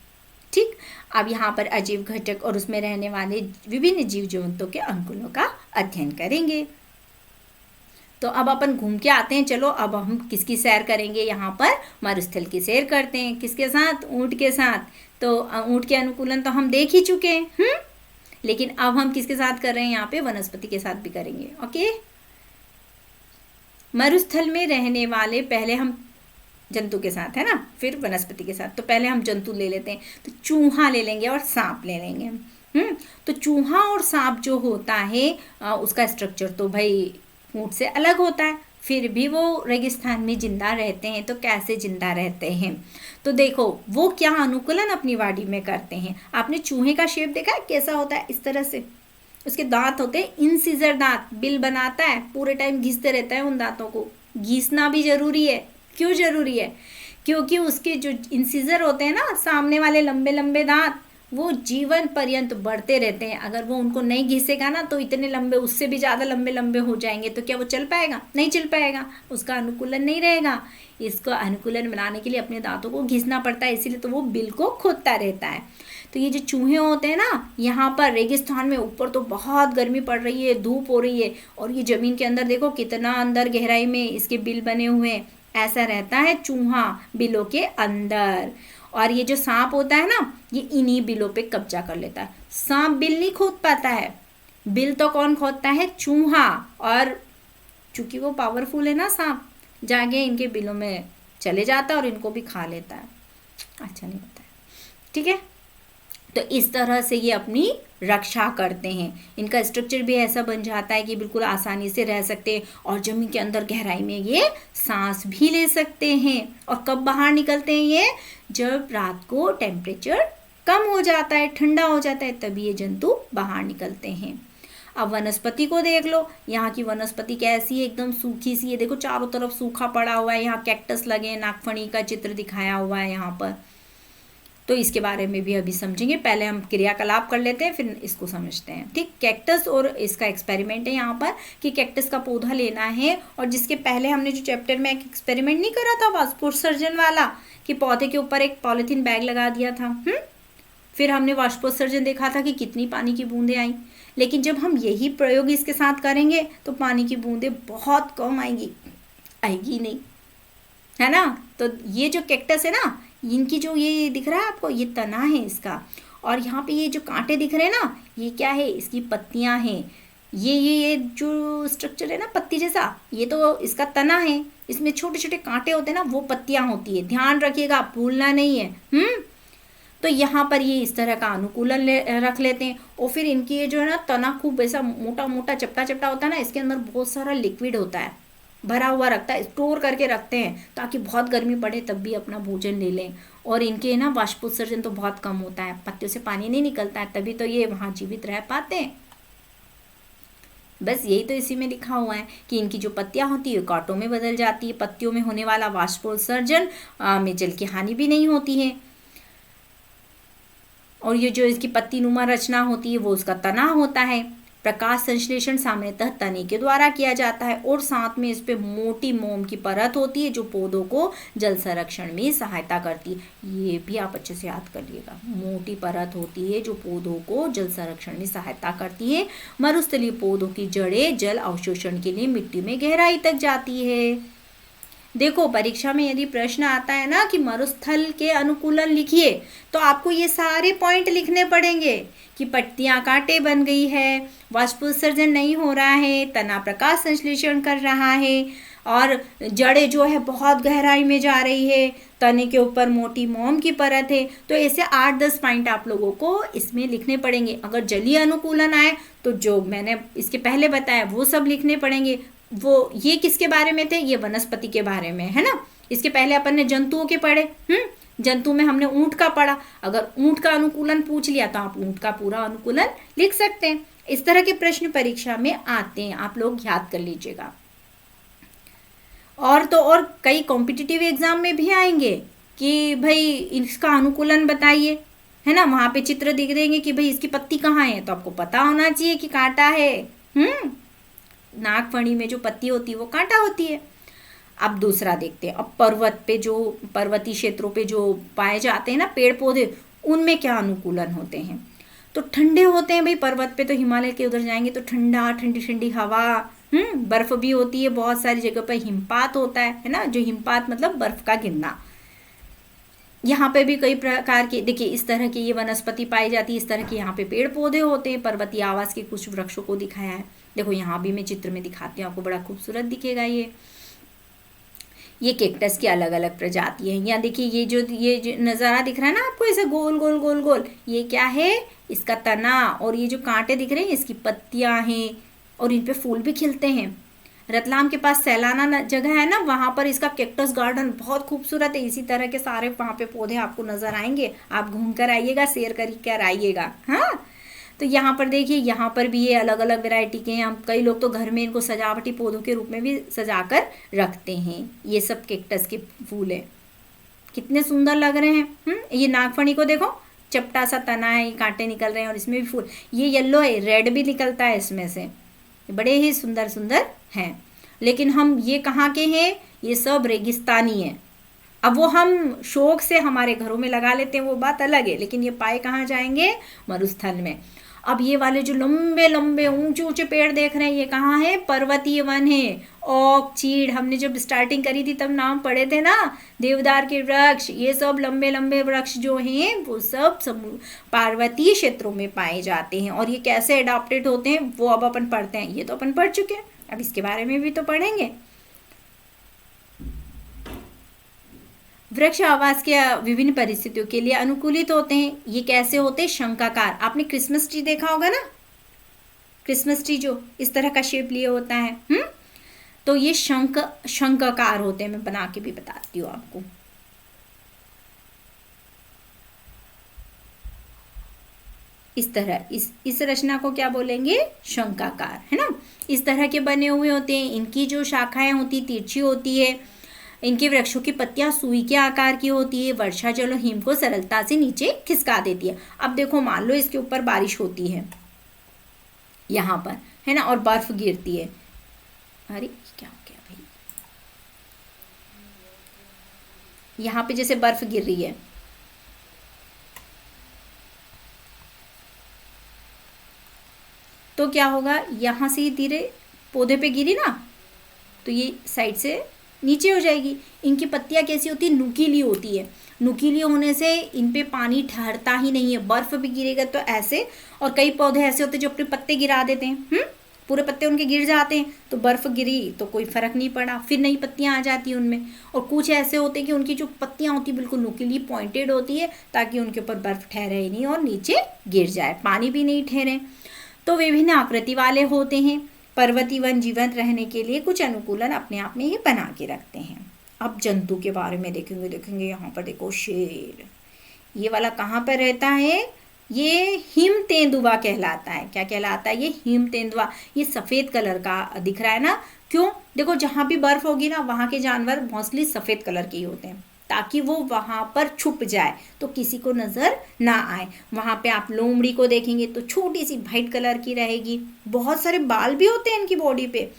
Speaker 1: ठीक, अब यहाँ पर अजैव घटक और उसमें रहने वाले विभिन्न जीव जंतुओं के अनुकूलों का अध्ययन करेंगे। तो अब अपन घूम के आते हैं। चलो अब हम किसकी सैर करेंगे, यहाँ पर मरुस्थल की सैर करते हैं। किसके साथ? ऊंट के साथ। तो ऊंट के अनुकूलन तो हम देख ही चुके हैं, लेकिन अब हम किसके साथ कर रहे हैं, यहाँ पे वनस्पति के साथ भी करेंगे। ओके, मरुस्थल में रहने वाले पहले हम जंतु के साथ है ना, फिर वनस्पति के साथ। तो पहले हम जंतु ले लेते हैं, तो चूहा ले लेंगे और सांप ले लेंगे। तो चूहा और सांप जो होता है उसका स्ट्रक्चर तो भाई ऊंट से अलग होता है, फिर भी वो रेगिस्तान में जिंदा रहते हैं। तो कैसे जिंदा रहते हैं, तो देखो वो क्या अनुकूलन अपनी बॉडी में करते हैं। आपने चूहे का शेप देखा है कैसा होता है, इस तरह से उसके दांत होते हैं, इंसिजर दांत, बिल बनाता है, पूरे टाइम घिसते रहता है उन दांतों को। घिसना भी जरूरी है। क्यों जरूरी है? क्योंकि उसके जो इंसिजर होते हैं ना, सामने वाले लंबे लंबे दांत, वो जीवन पर्यंत बढ़ते रहते हैं। अगर वो उनको नहीं घिसेगा ना तो इतने लंबे, उससे भी ज़्यादा लंबे लंबे हो जाएंगे। तो क्या वो चल पाएगा? नहीं चल पाएगा, उसका अनुकूलन नहीं रहेगा। इसको अनुकूलन बनाने के लिए अपने दांतों को घिसना पड़ता है, इसीलिए तो वो बिल को खोदता रहता है। तो ये जो चूहे होते हैं ना, यहाँ पर रेगिस्तान में ऊपर तो बहुत गर्मी पड़ रही है, धूप हो रही है, और ये ज़मीन के अंदर देखो कितना अंदर गहराई में इसके बिल बने हुए हैं। ऐसा रहता है चूहा बिलों के अंदर। और ये जो सांप होता है ना, ये इन्हीं बिलों पे कब्जा कर लेता है। सांप बिल नहीं खोद पाता है, बिल तो कौन खोदता है? चूहा। और चूंकि वो पावरफुल है ना सांप, जाके इनके बिलों में चले जाता है और इनको भी खा लेता है। अच्छा नहीं होता है, ठीक है। तो इस तरह से ये अपनी रक्षा करते हैं। इनका स्ट्रक्चर भी ऐसा बन जाता है कि बिल्कुल आसानी से रह सकते हैं, और जमीन के अंदर गहराई में ये सांस भी ले सकते हैं। और कब बाहर निकलते हैं ये? जब रात को टेम्परेचर कम हो जाता है, ठंडा हो जाता है, तभी ये जंतु बाहर निकलते हैं। अब वनस्पति को देख लो, यहाँ की वनस्पति कैसी है, एकदम सूखी सी है। देखो चारों तरफ सूखा पड़ा हुआ है, यहाँ कैक्टस लगे हैं, नागफनी का चित्र दिखाया हुआ है यहाँ पर। तो इसके बारे में भी अभी समझेंगे, पहले हम क्रियाकलाप कर लेते हैं, फिर इसको समझते हैं। ठीक, कैक्टस और इसका एक्सपेरिमेंट है यहाँ पर कि कैक्टस का पौधा लेना है, और जिसके पहले हमने जो चैप्टर में एक एक्सपेरिमेंट नहीं करा था वाष्पोत्सर्जन वाला, कि पौधे के ऊपर एक पॉलीथीन बैग लगा दिया था। फिर हमने वाष्पोत्सर्जन देखा था कि कितनी पानी की बूंदें आई। लेकिन जब हम यही प्रयोग इसके साथ करेंगे तो पानी की बूंदें बहुत कम आएगी नहीं, है ना। तो ये जो कैक्टस है ना, इनकी जो ये दिख रहा है आपको, ये तना है इसका, और यहाँ पे ये जो कांटे दिख रहे हैं ना, ये क्या है, इसकी पत्तियां हैं। ये जो स्ट्रक्चर है ना पत्ती जैसा, ये तो इसका तना है। इसमें छोटे छोटे कांटे होते हैं ना, वो पत्तियां होती है, ध्यान रखिएगा, भूलना नहीं है। तो यहाँ पर ये इस तरह का अनुकूलन रख लेते हैं, और फिर इनकी ये जो है ना तना खूब ऐसा मोटा मोटा चपटा चपटा होता है ना, इसके अंदर बहुत सारा लिक्विड होता है, भरा हुआ रखता है, स्टोर करके रखते हैं, ताकि बहुत गर्मी पड़े तब भी अपना भोजन ले लें। और इनके ना वाष्पोत्सर्जन तो बहुत कम होता है, पत्तियों से पानी नहीं निकलता है, तभी तो ये वहाँ जीवित रह पाते हैं। बस यही तो इसी में लिखा हुआ है कि इनकी जो पत्तियां होती है कांटों में बदल जाती है। पत्तियों में होने वाला वाष्पोत्सर्जन में जल की हानि भी नहीं होती है, और ये जो इसकी पत्ती नुमा रचना होती है वो उसका तना होता है। प्रकाश संश्लेषण सामान्यतः तने के द्वारा किया जाता है, और साथ में इस पे मोटी मोम की परत होती है जो पौधों को जल संरक्षण में सहायता करती है। ये भी आप अच्छे से याद कर लिएगा, मोटी परत होती है जो पौधों को जल संरक्षण में सहायता करती है। मरुस्थलीय पौधों की जड़ें जल अवशोषण के लिए मिट्टी में गहराई तक जाती है। देखो परीक्षा में यदि प्रश्न आता है ना कि मरुस्थल के अनुकूलन लिखिए, तो आपको ये सारे पॉइंट लिखने पड़ेंगे कि पत्तियां कांटे बन गई है, वाष्पोत्सर्जन नहीं हो रहा है, तना प्रकाश संश्लेषण कर रहा है, और जड़ें जो है बहुत गहराई में जा रही है, तने के ऊपर मोटी मोम की परत है। तो ऐसे 8-10 पॉइंट आप लोगों को इसमें लिखने पड़ेंगे। अगर जलीय अनुकूलन आए तो जो मैंने इसके पहले बताया वो सब लिखने पड़ेंगे। वो ये किसके बारे में थे, ये वनस्पति के बारे में, है ना। इसके पहले अपन ने जंतुओं के पढ़े, जंतु में हमने ऊंट का पढ़ा। अगर ऊंट का अनुकूलन पूछ लिया तो आप ऊंट का पूरा अनुकूलन लिख सकते हैं। इस तरह के प्रश्न परीक्षा में आते हैं, आप लोग याद कर लीजिएगा। और तो और कई कॉम्पिटिटिव एग्जाम में भी आएंगे कि भाई इसका अनुकूलन बताइए, है ना। वहां पे चित्र दिख देंगे कि भाई इसकी पत्ती कहाँ है, तो आपको पता होना चाहिए कि कांटा है। नागफनी में जो पत्ती होती है वो कांटा होती है। अब दूसरा देखते हैं, अब पर्वत पे जो पर्वतीय क्षेत्रों पे जो पाए जाते हैं ना पेड़ पौधे, उनमें क्या अनुकूलन होते हैं। तो ठंडे होते हैं भाई, पर्वत पे तो हिमालय के उधर जाएंगे तो ठंडा, ठंडी ठंडी हवा, बर्फ भी होती है, बहुत सारी जगह पर हिमपात होता है ना। जो हिमपात मतलब बर्फ का गिरना। यहाँ पे भी कई प्रकार के, देखिए इस तरह की ये वनस्पति पाई जाती है, इस तरह के यहाँ पे पेड़ पौधे होते हैं। पर्वतीय आवास के कुछ वृक्षों को दिखाया है। देखो यहाँ भी मैं चित्र में दिखाती हूँ आपको, बड़ा खूबसूरत दिखेगा ये कैक्टस की अलग अलग प्रजाति है। यहाँ देखिए ये जो नज़ारा दिख रहा है ना आपको, ऐसे गोल गोल गोल गोल, ये क्या है, इसका तना। और ये जो कांटे दिख रहे हैं इसकी पत्तियां हैं, और इन पे फूल भी खिलते हैं। रतलाम के पास सैलाना जगह है ना, वहाँ पर इसका कैक्टस गार्डन बहुत खूबसूरत है। इसी तरह के सारे वहाँ पे पौधे आपको नजर आएंगे, आप घूम कर आइएगा, सैर कर आइएगा। हाँ, तो यहाँ पर देखिए, यहाँ पर भी ये अलग अलग वैरायटी के हैं। कई लोग तो घर में इनको सजावटी पौधों के रूप में भी सजा कर रखते हैं। ये सब कैक्टस के फूल है, कितने सुंदर लग रहे हैं। ये नागफनी को देखो, चपटा सा तना है, कांटे निकल रहे हैं, और इसमें भी फूल, ये येलो है, रेड भी निकलता है इसमें से, बड़े ही सुंदर सुंदर हैं। लेकिन हम ये कहाँ के हैं, ये सब रेगिस्तानी है। अब वो हम शौक से हमारे घरों में लगा लेते हैं, वो बात अलग है, लेकिन ये पाए कहाँ जाएंगे, मरुस्थल में। अब ये वाले जो लंबे लंबे ऊंचे ऊंचे पेड़ देख रहे हैं, ये कहाँ है, पर्वतीय वन है। ओक, चीड़, हमने जब स्टार्टिंग करी थी तब नाम पढ़े थे ना, देवदार के वृक्ष, ये सब लंबे लंबे वृक्ष जो हैं वो सब पार्वतीय क्षेत्रों में पाए जाते हैं। और ये कैसे अडॉप्टेड होते हैं वो अब अपन पढ़ते हैं, ये तो अपन पढ़ चुके हैं, अब इसके बारे में भी तो पढ़ेंगे। वृक्ष आवास के विभिन्न परिस्थितियों के लिए अनुकूलित होते हैं। ये कैसे होते हैं, शंखाकार। आपने क्रिसमस ट्री देखा होगा ना, क्रिसमस ट्री जो इस तरह का शेप लिए होता है, तो ये शंखाकार होते हैं। मैं बना के भी बताती हूँ आपको। इस तरह, इस रचना को क्या बोलेंगे? शंखाकार, है ना। इस तरह के बने हुए होते हैं। इनकी जो शाखाएं होती तिरछी होती है। इनके वृक्षों की पत्तियां सुई के आकार की होती है। वर्षा जल और हिम को सरलता से नीचे खिसका देती है। अब देखो, मान लो इसके ऊपर बारिश होती है यहाँ पर, है ना, और बर्फ गिरती है। अरे क्या हो गया भाई, यहाँ पे जैसे बर्फ गिर रही है, तो क्या होगा, यहाँ से धीरे पौधे पे गिरी ना, तो ये साइड से नीचे हो जाएगी। इनकी पत्तियां कैसी होती है? नुकीली होती है। नुकीली होने से इन पे पानी ठहरता ही नहीं है। बर्फ भी गिरेगा तो ऐसे, और कई पौधे ऐसे होते हैं जो अपने पत्ते गिरा देते हैं, पूरे पत्ते उनके गिर जाते हैं, तो बर्फ गिरी तो कोई फर्क नहीं पड़ा, फिर नई पत्तियां आ जाती हैं उनमें। और कुछ ऐसे होते हैं कि उनकी जो पत्तियां होती है बिल्कुल नुकीली पॉइंटेड होती है, ताकि उनके ऊपर बर्फ ठहरे ही नहीं और नीचे गिर जाए, पानी भी नहीं ठहरे। तो विभिन्न आकृति वाले होते हैं। पर्वतीय वन जीवंत रहने के लिए कुछ अनुकूलन अपने आप में ही बना के रखते हैं। अब जंतु के बारे में देखेंगे यहाँ पर देखो, शेर, ये वाला कहाँ पर रहता है? ये हिम तेंदुआ कहलाता है। क्या कहलाता है? ये हिम तेंदुआ। ये सफ़ेद कलर का दिख रहा है ना, क्यों? देखो, जहाँ भी बर्फ होगी ना, वहाँ के जानवर मोस्टली सफ़ेद कलर के ही होते हैं, ताकि वो वहाँ पर छुप जाए तो किसी को नज़र ना आए। वहाँ पे आप लोमड़ी को देखेंगे तो छोटी सी वाइट कलर की रहेगी। बहुत सारे बाल भी होते हैं इनकी बॉडी पे।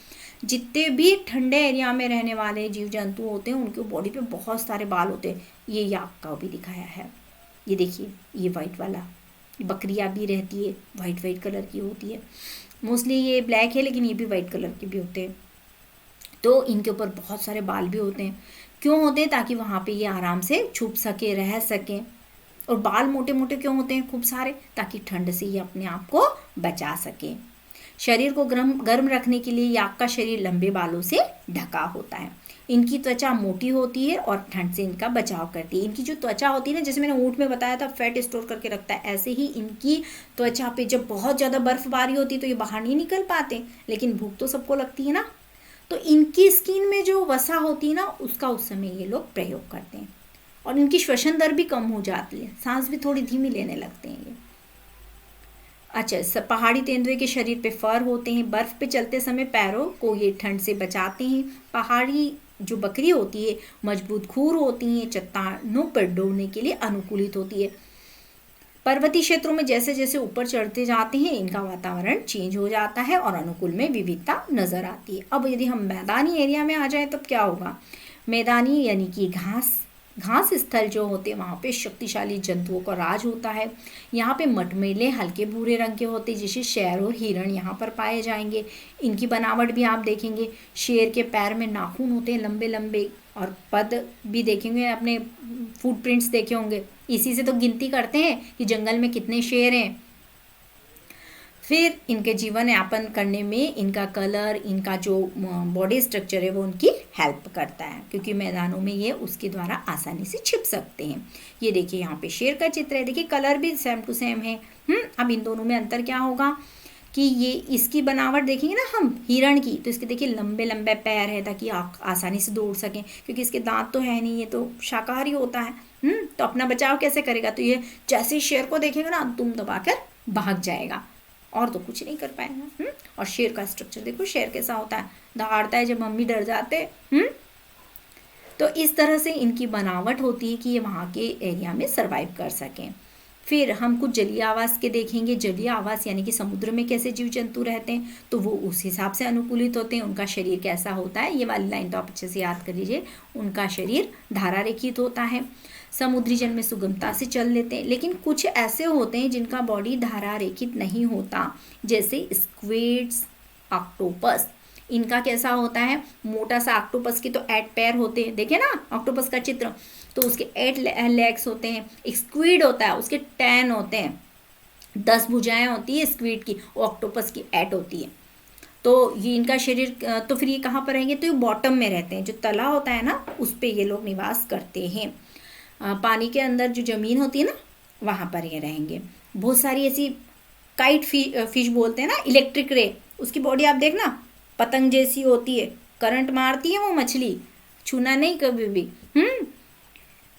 Speaker 1: जितने भी ठंडे एरिया में रहने वाले जीव जंतु होते हैं उनकी बॉडी पे बहुत सारे बाल होते हैं। ये याक का भी दिखाया है, ये देखिए, ये वाइट वाला। बकरियाँ भी रहती है, वाइट कलर की होती है। मोस्टली ये ब्लैक है, लेकिन ये भी वाइट कलर के भी होते हैं। तो इनके ऊपर बहुत सारे बाल भी होते हैं। क्यों होते हैं? ताकि वहाँ पे ये आराम से छुप सके, रह सकें। और बाल मोटे मोटे क्यों होते हैं? खूब सारे, ताकि ठंड से ये अपने आप को बचा सके। शरीर को गर्म रखने के लिए याक का शरीर लंबे बालों से ढका होता है। इनकी त्वचा मोटी होती है और ठंड से इनका बचाव करती है। इनकी जो त्वचा होती है ना, जैसे मैंने ऊँट में बताया था फैट स्टोर करके रखता है, ऐसे ही इनकी त्वचा पे जब बहुत ज़्यादा बर्फबारी होती है तो ये बाहर नहीं निकल पाते, लेकिन भूख तो सबको लगती है ना, तो इनकी स्किन में जो वसा होती है ना, उसका उस समय ये लोग प्रयोग करते हैं। और इनकी श्वसन दर भी कम हो जाती है, सांस भी थोड़ी धीमी लेने लगते हैं ये। अच्छा, पहाड़ी तेंदुए के शरीर पे फर होते हैं। बर्फ पे चलते समय पैरों को ये ठंड से बचाते हैं। पहाड़ी जो बकरी होती है मजबूत खूर होती हैं, चट्टानों पर दौड़ने के लिए अनुकूलित होती है। पर्वतीय क्षेत्रों में जैसे जैसे ऊपर चढ़ते जाते हैं इनका वातावरण चेंज हो जाता है और अनुकूल में विविधता नजर आती है। अब यदि हम मैदानी एरिया में आ जाए तब क्या होगा? मैदानी यानी कि घास स्थल जो होते हैं वहाँ पे शक्तिशाली जंतुओं का राज होता है। यहाँ पे मटमैले हल्के भूरे रंग के होते हैं, जैसे शेर और हिरण यहाँ पर पाए जाएंगे। इनकी बनावट भी आप देखेंगे, शेर के पैर में नाखून होते हैं लंबे लंबे, और पद भी देखेंगे, अपने फुटप्रिंट्स देखे होंगे। इसी से तो गिनती करते हैं कि जंगल में कितने शेर हैं। फिर इनके जीवन यापन करने में इनका कलर, इनका जो बॉडी स्ट्रक्चर है वो उनकी हेल्प करता है, क्योंकि मैदानों में ये उसके द्वारा आसानी से छिप सकते हैं। ये देखिए यहाँ पे शेर का चित्र है, देखिए कलर भी सेम टू सेम है। अब इन दोनों में अंतर क्या होगा कि ये इसकी बनावट देखेंगे ना हम हिरण की, तो इसके देखिए लंबे लंबे पैर है ताकि आसानी से दौड़ सकें, क्योंकि इसके दांत तो है नहीं, ये तो शाकाहारी होता है। तो अपना बचाव कैसे करेगा? तो ये जैसे शेर को देखेगा ना, दुम दबाकर भाग जाएगा और तो कुछ नहीं कर पाएगा। और शेर का स्ट्रक्चर देखो, शेर कैसा होता है, दहाड़ता है जब मम्मी डर जाते। तो इस तरह से इनकी बनावट होती है कि ये वहाँ के एरिया में सरवाइव कर सकें। फिर हम कुछ जलीय आवास के देखेंगे। जलीय आवास यानी कि समुद्र में कैसे जीव जंतु रहते हैं, तो वो उस हिसाब से अनुकूलित होते हैं। उनका शरीर कैसा होता है, ये वाली लाइन तो आप अच्छे से याद कर लीजिए। उनका शरीर धारा रेखित होता है, समुद्री जल में सुगमता से चल लेते हैं। लेकिन कुछ ऐसे होते हैं जिनका बॉडी धारा रेखित नहीं होता, जैसे स्क्विड्स, ऑक्टोपस। इनका कैसा होता है, मोटा सा ऑक्टोपस के तो 8 पैर होते हैं, देखे ना ऑक्टोपस का चित्र, तो उसके 8 लेग्स होते हैं। एक स्क्विड होता है, उसके 10 होते हैं, 10 भुजाएं होती है स्क्विड की, ऑक्टोपस की 8 होती है। तो ये इनका शरीर, तो फिर ये कहाँ पर रहेंगे, तो ये बॉटम में रहते हैं, जो तला होता है ना उस पर ये लोग निवास करते हैं। पानी के अंदर जो ज़मीन होती है ना, वहाँ पर ये रहेंगे। बहुत सारी ऐसी काइट फिश बोलते हैं ना, इलेक्ट्रिक रे, उसकी बॉडी आप देखना पतंग जैसी होती है, करंट मारती है वो मछली, छूना नहीं कभी भी।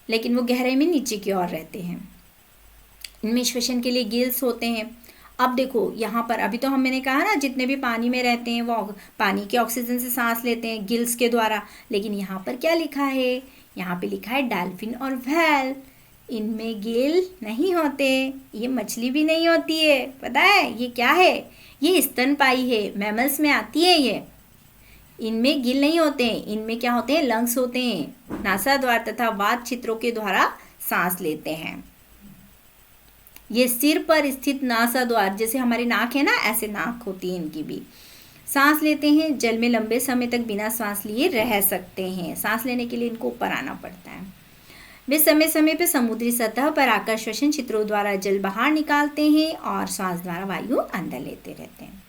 Speaker 1: लेकिन वो गहराई में नीचे की ओर रहते हैं। इनमें श्वसन के लिए गिल्स होते हैं। अब देखो यहाँ पर अभी तो मैंने कहा ना, जितने भी पानी में रहते हैं वो पानी के ऑक्सीजन से सांस लेते हैं गिल्स के द्वारा। लेकिन यहाँ पर क्या लिखा है, यहाँ पे लिखा है डॉल्फिन और व्हेल, इनमें गिल नहीं होते। ये मछली भी नहीं होती है, पता है ये क्या है, ये स्तनपायी है, मैमल्स में आती है ये। इनमें गिल नहीं होते हैं, इनमें क्या होते हैं, लंग्स होते हैं, नासा द्वार तथा वात छिद्रों के द्वारा सांस लेते हैं। ये सिर पर स्थित नासा द्वार, जैसे हमारी नाक है ना, ऐसे नाक होती है इनकी भी, सांस लेते हैं। जल में लंबे समय तक बिना सांस लिए रह सकते हैं, सांस लेने के लिए इनको ऊपर आना पड़ता है। वे समय समय पर समुद्री सतह पर आकर श्वसन छिद्रों द्वारा जल बाहर निकालते हैं और श्वास द्वारा वायु अंदर लेते रहते हैं।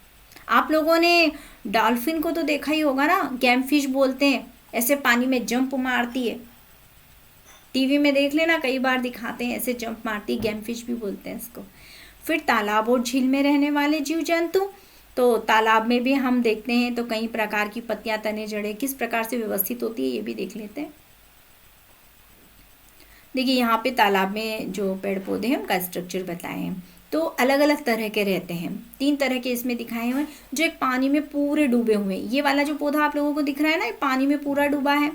Speaker 1: आप लोगों ने डॉल्फिन को तो देखा ही होगा ना, गैमफिश बोलते हैं, ऐसे पानी में जंप मारती है। टीवी में देख लेना, कई बार दिखाते हैं, ऐसे जंप मारती है, गैमफिश भी बोलते हैं इसको। फिर तालाब और झील में रहने वाले जीव जंतु, तो तालाब में भी हम देखते हैं तो कई प्रकार की पत्तियां, तने, जड़ें किस प्रकार से व्यवस्थित होती है ये भी देख लेते हैं। देखिए यहाँ पे तालाब में जो पेड़ पौधे हैं उनका स्ट्रक्चर बताए हैं, तो अलग अलग तरह के रहते हैं। 3 तरह के इसमें दिखाए हुए हैं, जो एक पानी में पूरे डूबे हुए हैं। ये वाला जो पौधा आप लोगों को दिख रहा है ना, ये पानी में पूरा डूबा है।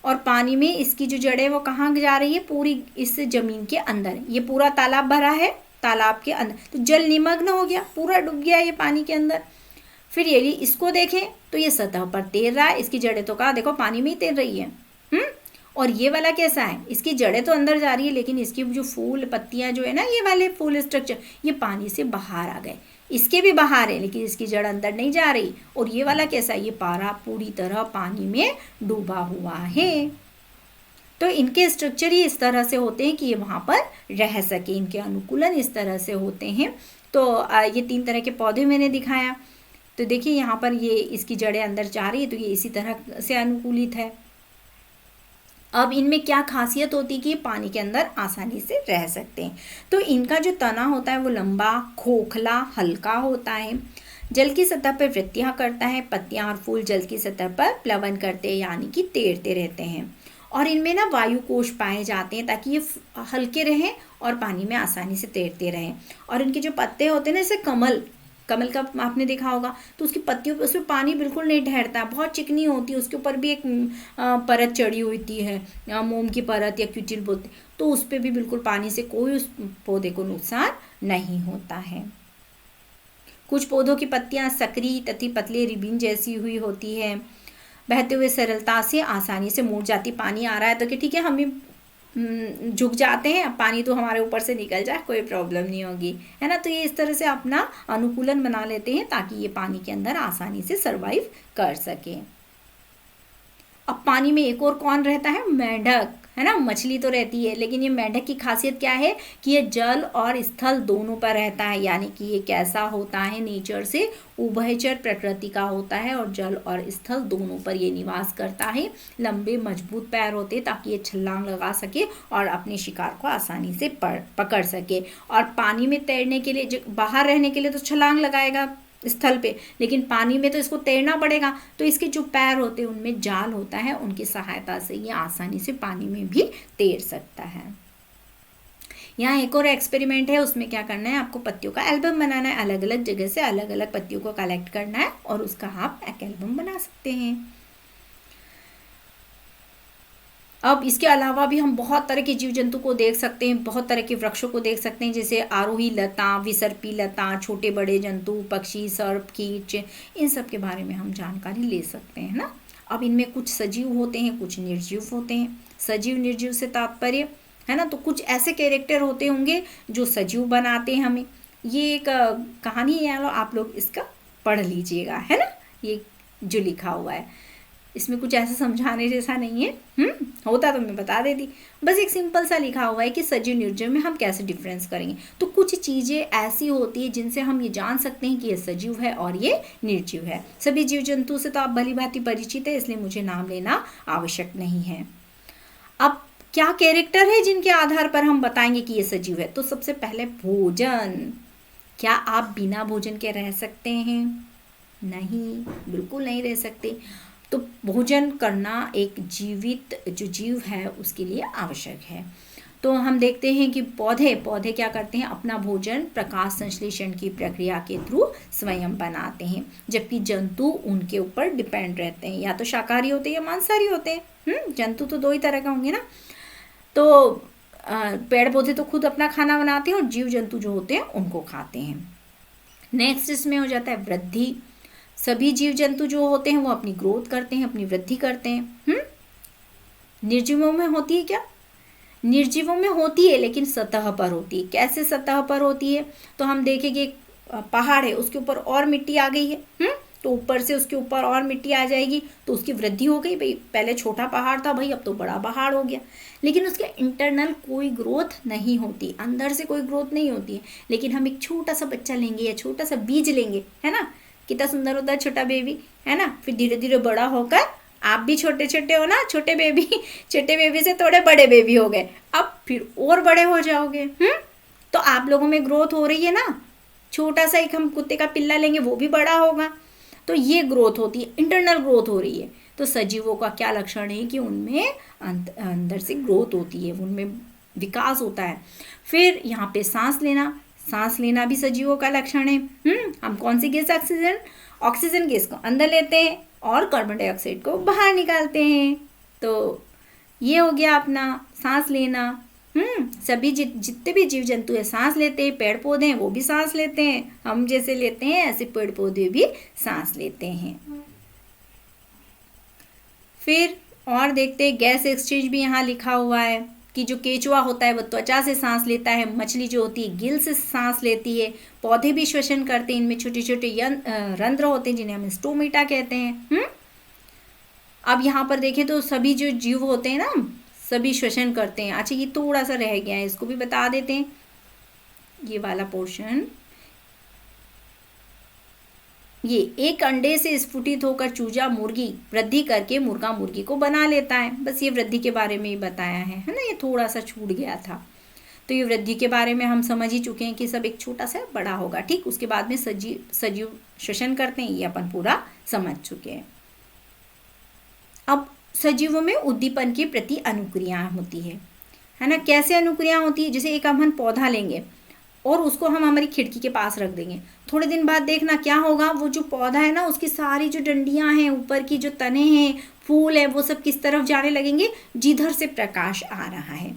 Speaker 1: और पानी में इसकी जो जड़ें वो कहाँ जा रही है, पूरी इस जमीन के अंदर। ये पूरा तालाब भरा है, तालाब के अंदर तो जल निमग्न हो गया, पूरा डूब गया ये पानी के अंदर। फिर ये इसको देखें तो ये सतह पर तैर रहा है, इसकी जड़ें तो कहाँ, देखो पानी में ही तैर रही है। और ये वाला कैसा है, इसकी जड़ें तो अंदर जा रही है, लेकिन इसकी जो फूल पत्तियां जो है ना, ये वाले फूल स्ट्रक्चर, ये पानी से बाहर आ गए। इसके भी बाहर है, लेकिन इसकी जड़ अंदर नहीं जा रही। और ये वाला कैसा है, ये पारा पूरी तरह पानी में डूबा हुआ है। तो इनके स्ट्रक्चर ही इस तरह से होते हैं कि ये वहाँ पर रह सके, इनके अनुकूलन इस तरह से होते हैं। तो ये 3 तरह के पौधे मैंने दिखाया। तो देखिए यहाँ पर ये इसकी जड़ें अंदर जा रही है, तो ये इसी तरह से अनुकूलित है। अब इनमें क्या खासियत होती है कि पानी के अंदर आसानी से रह सकते हैं। तो इनका जो तना होता है वो लंबा, खोखला, हल्का होता है। जल की सतह पर वृत्तियां करता है। पत्तियां और फूल जल की सतह पर प्लवन करते हैं, यानी कि तैरते रहते हैं। और इनमें ना वायु कोश पाए जाते हैं ताकि ये हल्के रहें और पानी में आसानी से तैरते रहें। और इनके जो पत्ते होते हैं ना, जैसे कमल का आपने देखा होगा, तो उसकी पत्तियों पर, उसमें पानी बिल्कुल नहीं ठहरता, बहुत चिकनी होती है, उसके ऊपर भी एक परत चढ़ी होती है, मोम की परत या क्यूटिल बोलते, तो उस पर भी बिल्कुल पानी से कोई उस पौधे को नुकसान नहीं होता है। कुछ पौधों की पत्तियां सकरी तथा पतले रिबन जैसी हुई होती है, बहते हुए सरलता से आसानी से मुड़ जाती। पानी आ रहा है तो कि ठीक है, हम भी झुक जाते हैं, पानी तो हमारे ऊपर से निकल जाए, कोई प्रॉब्लम नहीं होगी, है ना। तो ये इस तरह से अपना अनुकूलन बना लेते हैं ताकि ये पानी के अंदर आसानी से सरवाइव कर सके। अब पानी में एक और कौन रहता है, मेंढक, है ना। मछली तो रहती है, लेकिन ये मेंढक की खासियत क्या है कि ये जल और स्थल दोनों पर रहता है, यानी कि ये कैसा होता है, नेचर से उभयचर प्रकृति का होता है और जल और स्थल दोनों पर ये निवास करता है। लंबे मजबूत पैर होते हैं ताकि ये छलांग लगा सके और अपने शिकार को आसानी से पकड़ सके। और पानी में तैरने के लिए, बाहर रहने के लिए तो छलांग लगाएगा स्थल पे, लेकिन पानी में तो इसको तैरना पड़ेगा, तो इसके जो पैर होते हैं उनमें जाल होता है, उनकी सहायता से ये आसानी से पानी में भी तैर सकता है। यहाँ एक और एक्सपेरिमेंट है, उसमें क्या करना है, आपको पत्तियों का एल्बम बनाना है। अलग अलग जगह से अलग अलग पत्तियों को कलेक्ट करना है और उसका आप एक एल्बम बना सकते हैं। अब इसके अलावा भी हम बहुत तरह के जीव जंतु को देख सकते हैं, बहुत तरह के वृक्षों को देख सकते हैं, जैसे आरोही लता, विसर्पी लता, छोटे बड़े जंतु, पक्षी, सर्प, कीट, इन सब के बारे में हम जानकारी ले सकते हैं ना। अब इनमें कुछ सजीव होते हैं, कुछ निर्जीव होते हैं। सजीव निर्जीव से तात्पर्य है ना, तो कुछ ऐसे कैरेक्टर होते होंगे जो सजीव बनाते हैं हमें। ये एक कहानी है, आप लोग इसका पढ़ लीजिएगा, है ना, ये जो लिखा हुआ है इसमें कुछ ऐसा समझाने जैसा नहीं है, होता तो मैं बता देती। बस एक सिंपल सा लिखा हुआ है कि सजीव निर्जीव में हम कैसे डिफरेंस करेंगे। तो कुछ चीज़ें ऐसी होती है जिनसे हम ये जान सकते हैं कि ये सजीव है और ये निर्जीव है। सभी जीव जंतु से तो आप भली भांति परिचित है, इसलिए मुझे नाम लेना आवश्यक नहीं है। अब क्या कैरेक्टर है जिनके आधार पर हम बताएंगे कि ये सजीव है। तो सबसे पहले भोजन। क्या आप बिना भोजन के रह सकते हैं? नहीं, बिल्कुल नहीं रह सकते। तो भोजन करना एक जीवित जो जीव है उसके लिए आवश्यक है। तो हम देखते हैं कि पौधे पौधे क्या करते हैं, अपना भोजन प्रकाश संश्लेषण की प्रक्रिया के थ्रू स्वयं बनाते हैं, जबकि जंतु उनके ऊपर डिपेंड रहते हैं, या तो शाकाहारी होते हैं या मांसाहारी होते हैं। जंतु तो दो ही तरह का होंगे ना। तो पेड़ पौधे तो खुद अपना खाना बनाते हैं और जीव जंतु जो होते हैं उनको खाते हैं। नेक्स्ट इसमें हो जाता है वृद्धि। सभी जीव जंतु जो होते हैं वो अपनी ग्रोथ करते हैं, अपनी वृद्धि करते हैं। निर्जीवों में होती है क्या? निर्जीवों में होती है, लेकिन सतह पर होती है। कैसे सतह पर होती है? तो हम देखेंगे एक पहाड़ है, उसके ऊपर और मिट्टी आ गई है, तो ऊपर से उसके ऊपर और मिट्टी आ जाएगी तो उसकी वृद्धि हो गई। भाई पहले छोटा पहाड़ था, भाई अब तो बड़ा पहाड़ हो गया, लेकिन उसके इंटरनल कोई ग्रोथ नहीं होती, अंदर से कोई ग्रोथ नहीं होती है। लेकिन हम एक छोटा सा बच्चा लेंगे या छोटा सा बीज लेंगे, है ना, कितना सुंदर होता है छोटा बेबी, है ना, फिर धीरे धीरे बड़ा होकर आप भी छोटे छोटे हो ना, छोटे बेबी से थोड़े बड़े बेबी हो गए, अब फिर और बड़े हो जाओगे। तो आप लोगों में ग्रोथ हो रही है ना। छोटा सा एक हम कुत्ते का पिल्ला लेंगे, वो भी बड़ा होगा। तो ये ग्रोथ होती है, इंटरनल ग्रोथ हो रही है। तो सजीवों का क्या लक्षण है कि उनमें अंदर से ग्रोथ होती है, उनमें विकास होता है। फिर यहाँ पे सांस लेना भी सजीवों का लक्षण है। हम कौन सी गैस? ऑक्सीजन गैस को अंदर लेते हैं और कार्बन डाइऑक्साइड को बाहर निकालते हैं। तो ये हो गया अपना सांस लेना। सभी जितने भी जीव जंतु है सांस लेते हैं, पेड़ पौधे हैं वो भी सांस लेते हैं, हम जैसे लेते हैं ऐसे पेड़ पौधे भी सांस लेते हैं। फिर और देखते हैं, गैस एक्सचेंज भी यहाँ लिखा हुआ है कि जो केचुआ होता है वो त्वचा से सांस लेता है, मछली जो होती है गिल से सांस लेती है, पौधे भी श्वसन करते हैं, इनमें छोटे छोटे रंध्र होते हैं जिन्हें हम स्टोमेटा कहते हैं। अब यहाँ पर देखें तो सभी जो जीव होते हैं ना सभी श्वसन करते हैं। अच्छा ये थोड़ा सा रह गया है, इसको भी बता देते हैं, ये वाला पोर्शन। ये एक अंडे से स्फुटित होकर चूजा मुर्गी वृद्धि करके मुर्गा मुर्गी को बना लेता है। बस ये वृद्धि के बारे में ही बताया है ना, ये थोड़ा सा छूट गया था। तो ये वृद्धि के बारे में हम समझ ही चुके हैं कि सब एक छोटा सा बड़ा होगा, ठीक। उसके बाद में सजीव श्वसन करते हैं, ये अपन पूरा समझ चुके हैं। अब सजीवों में उद्दीपन के प्रति अनुक्रिया होती है ना। कैसे अनुक्रिया होती है? जैसे एक हम पौधा लेंगे और उसको हम हमारी खिड़की के पास रख देंगे, थोड़े दिन बाद देखना क्या होगा, वो जो पौधा है ना उसकी सारी जो डंडियां हैं, ऊपर की जो तने हैं, फूल है, वो सब किस तरफ जाने लगेंगे? जिधर से प्रकाश आ रहा है।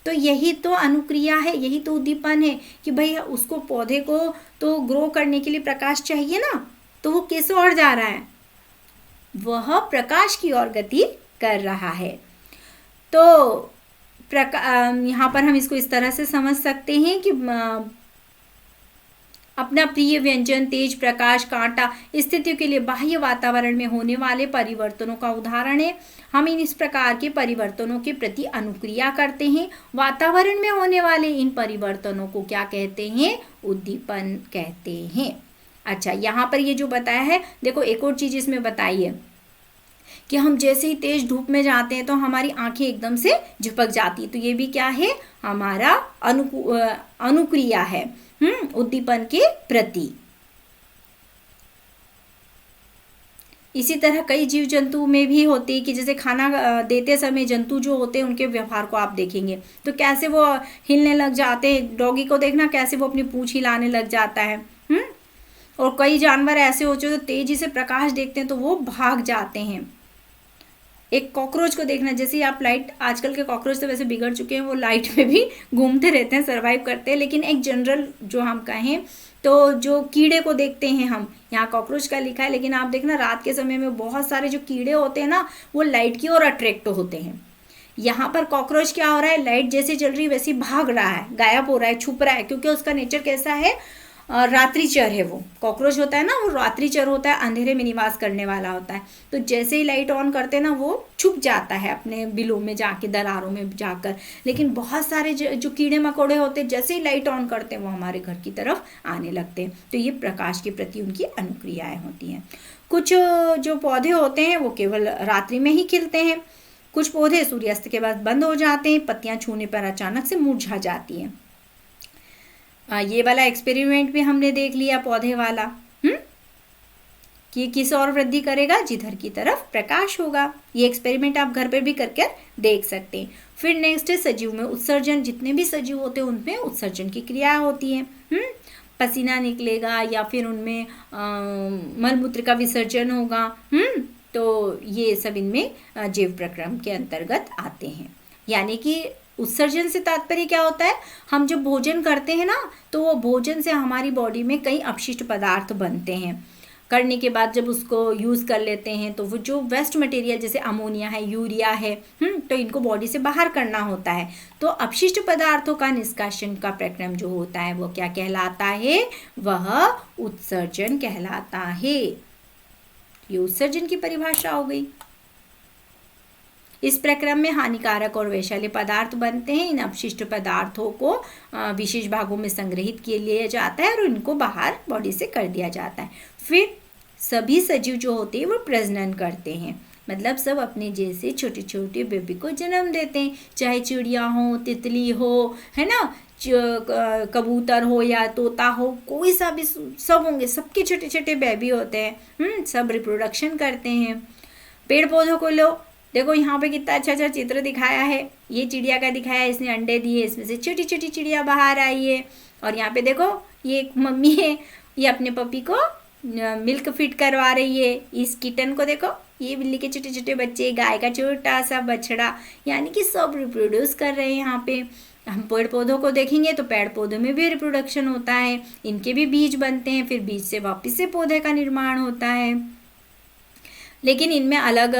Speaker 1: तो यही तो अनुक्रिया है, यही तो उद्दीपन है कि भाई उसको पौधे को तो ग्रो करने के लिए प्रकाश चाहिए ना, तो वो किस ओर जा रहा है? वह प्रकाश की ओर गति कर रहा है। तो यहाँ पर हम इसको इस तरह से समझ सकते हैं कि अपना प्रिय व्यंजन, तेज प्रकाश, कांटा स्थितियों के लिए बाह्य वातावरण में होने वाले परिवर्तनों का उदाहरण है। हम इस प्रकार के परिवर्तनों के प्रति अनुक्रिया करते हैं। वातावरण में होने वाले इन परिवर्तनों को क्या कहते हैं? उद्दीपन कहते हैं। अच्छा यहाँ पर ये जो बताया है, देखो एक और चीज इसमें बताई है कि हम जैसे ही तेज धूप में जाते हैं तो हमारी आंखें एकदम से झपक जाती है। तो ये भी क्या है? हमारा अनुक्रिया है उद्दीपन के प्रति। इसी तरह कई जीव जंतु में भी होती है कि जैसे खाना देते समय जंतु जो होते हैं उनके व्यवहार को आप देखेंगे तो कैसे वो हिलने लग जाते हैं। डॉगी को देखना कैसे वो अपनी पूंछ हिलाने लग जाता है। और कई जानवर ऐसे होते हैं जो तेजी से प्रकाश देखते हैं तो वो भाग जाते हैं। एक कॉकरोच को देखना, जैसे आप लाइट, आजकल के कॉकरोच तो वैसे बिगड़ चुके हैं, वो लाइट में भी घूमते रहते हैं, सरवाइव करते हैं। लेकिन एक जनरल जो हम कहें तो जो कीड़े को देखते हैं हम, यहाँ कॉकरोच का लिखा है लेकिन आप देखना रात के समय में बहुत सारे जो कीड़े होते हैं ना वो लाइट की ओर अट्रैक्ट होते हैं। यहाँ पर कॉकरोच क्या हो रहा है? लाइट जैसे चल रही है वैसे भाग रहा है, गायब हो रहा है, छुप रहा है, क्योंकि उसका नेचर कैसा है? रात्रिचर है। वो कॉकरोच होता है ना, वो रात्रिचर होता है, अंधेरे में निवास करने वाला होता है। तो जैसे ही लाइट ऑन करते हैं ना वो छुप जाता है अपने बिलों में जाके, दरारों में जाकर। लेकिन बहुत सारे जो कीड़े मकोड़े होते हैं जैसे ही लाइट ऑन करते हैं वो हमारे घर की तरफ आने लगते हैं। तो ये प्रकाश के प्रति उनकी अनुक्रियाएं होती हैं। कुछ जो पौधे होते हैं वो केवल रात्रि में ही खिलते हैं, कुछ पौधे सूर्यास्त के बाद बंद हो जाते हैं, पत्तियां छूने पर अचानक से मुरझा जाती हैं। ये वाला एक्सपेरिमेंट भी हमने देख लिया पौधे वाला। कि किस और वृद्धि करेगा, जिधर की तरफ प्रकाश होगा। ये एक्सपेरिमेंट आप घर पर भी करके देख सकते हैं। फिर नेक्स्ट है सजीव में उत्सर्जन। जितने भी सजीव होते हैं उनमें उत्सर्जन की क्रिया होती है। पसीना निकलेगा या फिर उनमें मलमूत्र का विसर्जन होगा। तो ये सब इनमें जैव प्रक्रम के अंतर्गत आते हैं। यानी कि उत्सर्जन से तात्पर्य क्या होता है, हम जब भोजन करते हैं ना, तो वो भोजन से हमारी बॉडी में कई अपशिष्ट पदार्थ बनते हैं। करने के बाद जब उसको यूज़ कर लेते हैं तो वो जो वेस्ट मटेरियल जैसे अमोनिया है, यूरिया है, तो इनको बॉडी से बाहर करना होता है। तो अपशिष्ट पदार्थों का निष्कासन का प्रक्रम जो होता है वो क्या कहलाता है, वह उत्सर्जन कहलाता है। ये उत्सर्जन की परिभाषा हो गई। इस प्रक्रम में हानिकारक और वैशाल्य पदार्थ बनते हैं। इन अपशिष्ट पदार्थों को विशेष भागों में संग्रहित किए लिया जाता है और इनको बाहर बॉडी से कर दिया जाता है। फिर सभी सजीव जो होते हैं वो प्रजनन करते हैं, मतलब सब अपने जैसे छोटे छोटे बेबी को जन्म देते हैं, चाहे चिड़िया हो, तितली हो, है ना, कबूतर हो या तोता हो, कोई सा भी सब होंगे, सबके छोटे छोटे बेबी होते हैं। सब रिप्रोडक्शन करते हैं। पेड़ पौधों को लो, देखो यहाँ पे कितना अच्छा अच्छा चित्र दिखाया है। ये चिड़िया का दिखाया है, इसने अंडे दिए, इसमें से छोटी छोटी चिड़िया बाहर आई है। और यहाँ पे देखो ये एक मम्मी है, ये अपने पपी को मिल्क फीड करवा रही है। इस किटन को देखो, ये बिल्ली के छोटे छोटे बच्चे, गाय का छोटा सा बछड़ा, यानी कि सब रिप्रोड्यूस कर रहे हैं। यहाँ पे हम पेड़ पौधों को देखेंगे तो पेड़ पौधों में भी रिप्रोडक्शन होता है, इनके भी बीज बनते हैं, फिर बीज से वापस से पौधे का निर्माण होता है। लेकिन इनमें अलग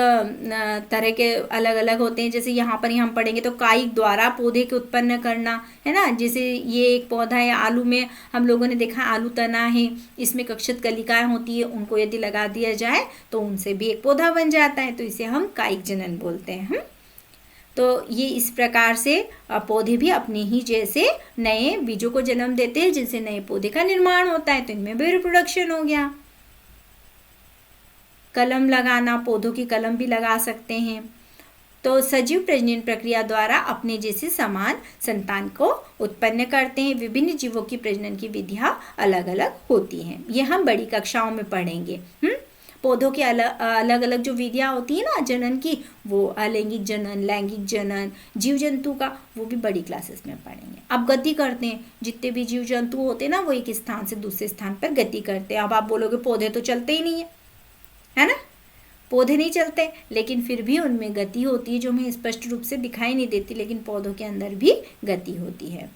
Speaker 1: तरह के अलग अलग होते हैं। जैसे यहाँ पर हम पढ़ेंगे तो कायिक द्वारा पौधे के उत्पन्न करना, है ना। जैसे ये एक पौधा है, आलू में हम लोगों ने देखा आलू तना है, इसमें कक्षत कलिकाएं होती है, उनको यदि लगा दिया जाए तो उनसे भी एक पौधा बन जाता है, तो इसे हम कायिक जनन बोलते हैं। तो ये इस प्रकार से पौधे भी अपने ही जैसे नए बीजों को जन्म देते हैं, जिनसे नए पौधे का निर्माण होता है, तो इनमें भी रिप्रोडक्शन हो गया। कलम लगाना, पौधों की कलम भी लगा सकते हैं। तो सजीव प्रजनन प्रक्रिया द्वारा अपने जैसे समान संतान को उत्पन्न करते हैं। विभिन्न जीवों की प्रजनन की विधियां अलग अलग होती हैं, ये हम बड़ी कक्षाओं में पढ़ेंगे। पौधों की अलग अलग जो विधियां होती है ना जनन की, वो अलैंगिक जनन, लैंगिक जनन, जीव जंतु का, वो भी बड़ी क्लासेस में पढ़ेंगे। अब गति करते हैं, जितने भी जीव जंतु होते हैं ना, वो एक स्थान से दूसरे स्थान पर गति करते हैं। अब आप बोलोगे पौधे तो चलते ही नहीं है ना, पौधे नहीं चलते, लेकिन फिर भी उनमें गति होती है जो हमें स्पष्ट रूप से दिखाई नहीं देती, लेकिन पौधों के अंदर भी गति होती है।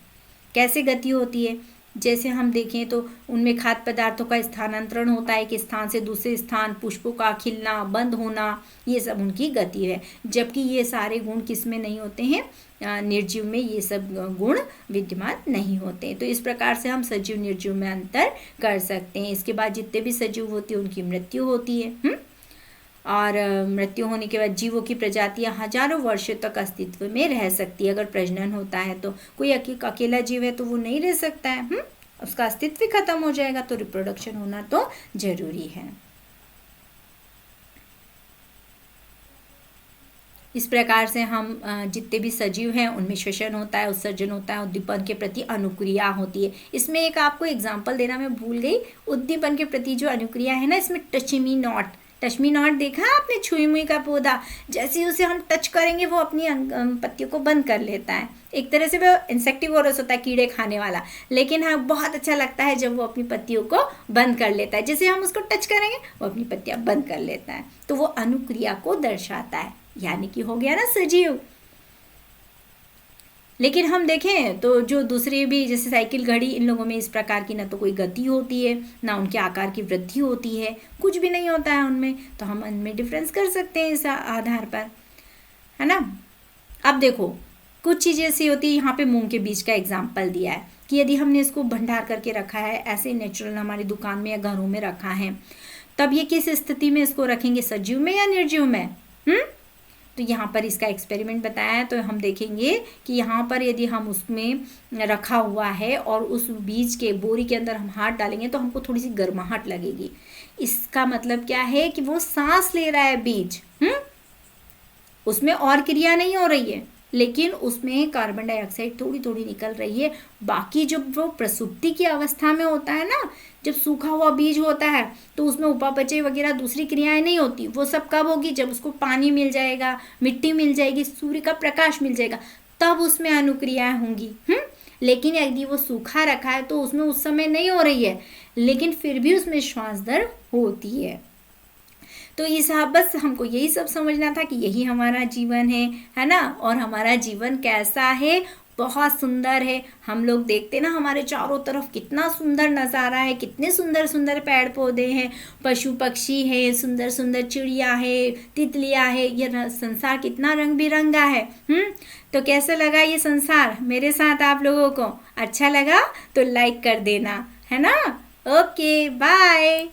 Speaker 1: कैसे गति होती है, जैसे हम देखें तो उनमें खाद्य पदार्थों का स्थानांतरण होता है, एक स्थान से दूसरे स्थान, पुष्पों का खिलना, बंद होना, ये सब उनकी गति है। जबकि ये सारे गुण किस में नहीं होते हैं, निर्जीव में ये सब गुण विद्यमान नहीं होते। तो इस प्रकार से हम सजीव निर्जीव में अंतर कर सकते हैं। इसके बाद जितने भी सजीव होते हैं उनकी मृत्यु होती है, और मृत्यु होने के बाद जीवों की प्रजातियां हजारों वर्षों तक अस्तित्व में रह सकती है। अगर प्रजनन होता है तो कोई अकेला जीव है तो वो नहीं रह सकता है, उसका अस्तित्व खत्म हो जाएगा, तो रिप्रोडक्शन होना तो जरूरी है। इस प्रकार से हम जितने भी सजीव हैं उनमें श्वसन होता है, उत्सर्जन होता है, उद्दीपन के प्रति अनुक्रिया होती है। इसमें एक आपको एग्जाम्पल देना मैं भूल गई, उद्दीपन के प्रति जो अनुक्रिया है ना, इसमें टचमी नॉट देखा आपने, छुई मुई का पौधा, जैसे उसे हम टच करेंगे वो अपनी पत्तियों को बंद कर लेता है। एक तरह से वो इंसेक्टिवोरस होता है, कीड़े खाने वाला, लेकिन हाँ बहुत अच्छा लगता है जब वो अपनी पत्तियों को बंद कर लेता है। जैसे हम उसको टच करेंगे वो अपनी पत्तियां बंद कर लेता है, तो वो अनुक्रिया को दर्शाता है, यानी कि हो गया ना सजीव। लेकिन हम देखें तो जो दूसरे भी जैसे साइकिल, घड़ी, इन लोगों में इस प्रकार की ना तो कोई गति होती है, ना उनके आकार की वृद्धि होती है, कुछ भी नहीं होता है उनमें। तो हम उनमें डिफरेंस कर सकते हैं इस आधार पर, है ना। अब देखो कुछ चीज़ें ऐसी होती है, यहाँ पे मूंग के बीज का एग्जाम्पल दिया है कि यदि हमने इसको भंडार करके रखा है, ऐसे नेचुरल हमारी दुकान में या घरों में रखा है, तब ये किस स्थिति में इसको रखेंगे, सजीव में या निर्जीव में। तो यहाँ पर इसका एक्सपेरिमेंट बताया है, तो हम देखेंगे कि यहाँ पर यदि हम उसमें रखा हुआ है और उस बीज के बोरी के अंदर हम हाथ डालेंगे तो हमको थोड़ी सी गर्माहट लगेगी। इसका मतलब क्या है कि वो सांस ले रहा है बीज, उसमें और क्रिया नहीं हो रही है, लेकिन उसमें कार्बन डाइऑक्साइड थोड़ी थोड़ी निकल रही है। बाकी जब वो प्रसुप्ति की अवस्था में होता है ना, जब सूखा हुआ बीज होता है तो उसमें उपापचय वगैरह दूसरी क्रियाएं नहीं होती। वो सब कब होगी? जब उसको पानी मिल जाएगा, मिट्टी मिल जाएगी, सूर्य का प्रकाश मिल जाएगा, तब उसमें अनुक्रियाएं होंगी। लेकिन यदि वो सूखा रखा है तो उसमें उस समय नहीं हो रही है, लेकिन फिर भी उसमें श्वास दर होती है। तो इस बस हमको यही सब समझना था कि यही हमारा जीवन है ना। और हमारा जीवन कैसा है? बहुत सुंदर है। हम लोग देखते ना हमारे चारों तरफ कितना सुंदर नज़ारा है, कितने सुंदर सुंदर पेड़ पौधे हैं, पशु पक्षी हैं, सुंदर सुंदर चिड़िया है, तितलियाँ है। ये संसार कितना रंग बिरंगा है। तो कैसा लगा ये संसार मेरे साथ आप लोगों को? अच्छा लगा तो लाइक कर देना, है ना। Okay, bye.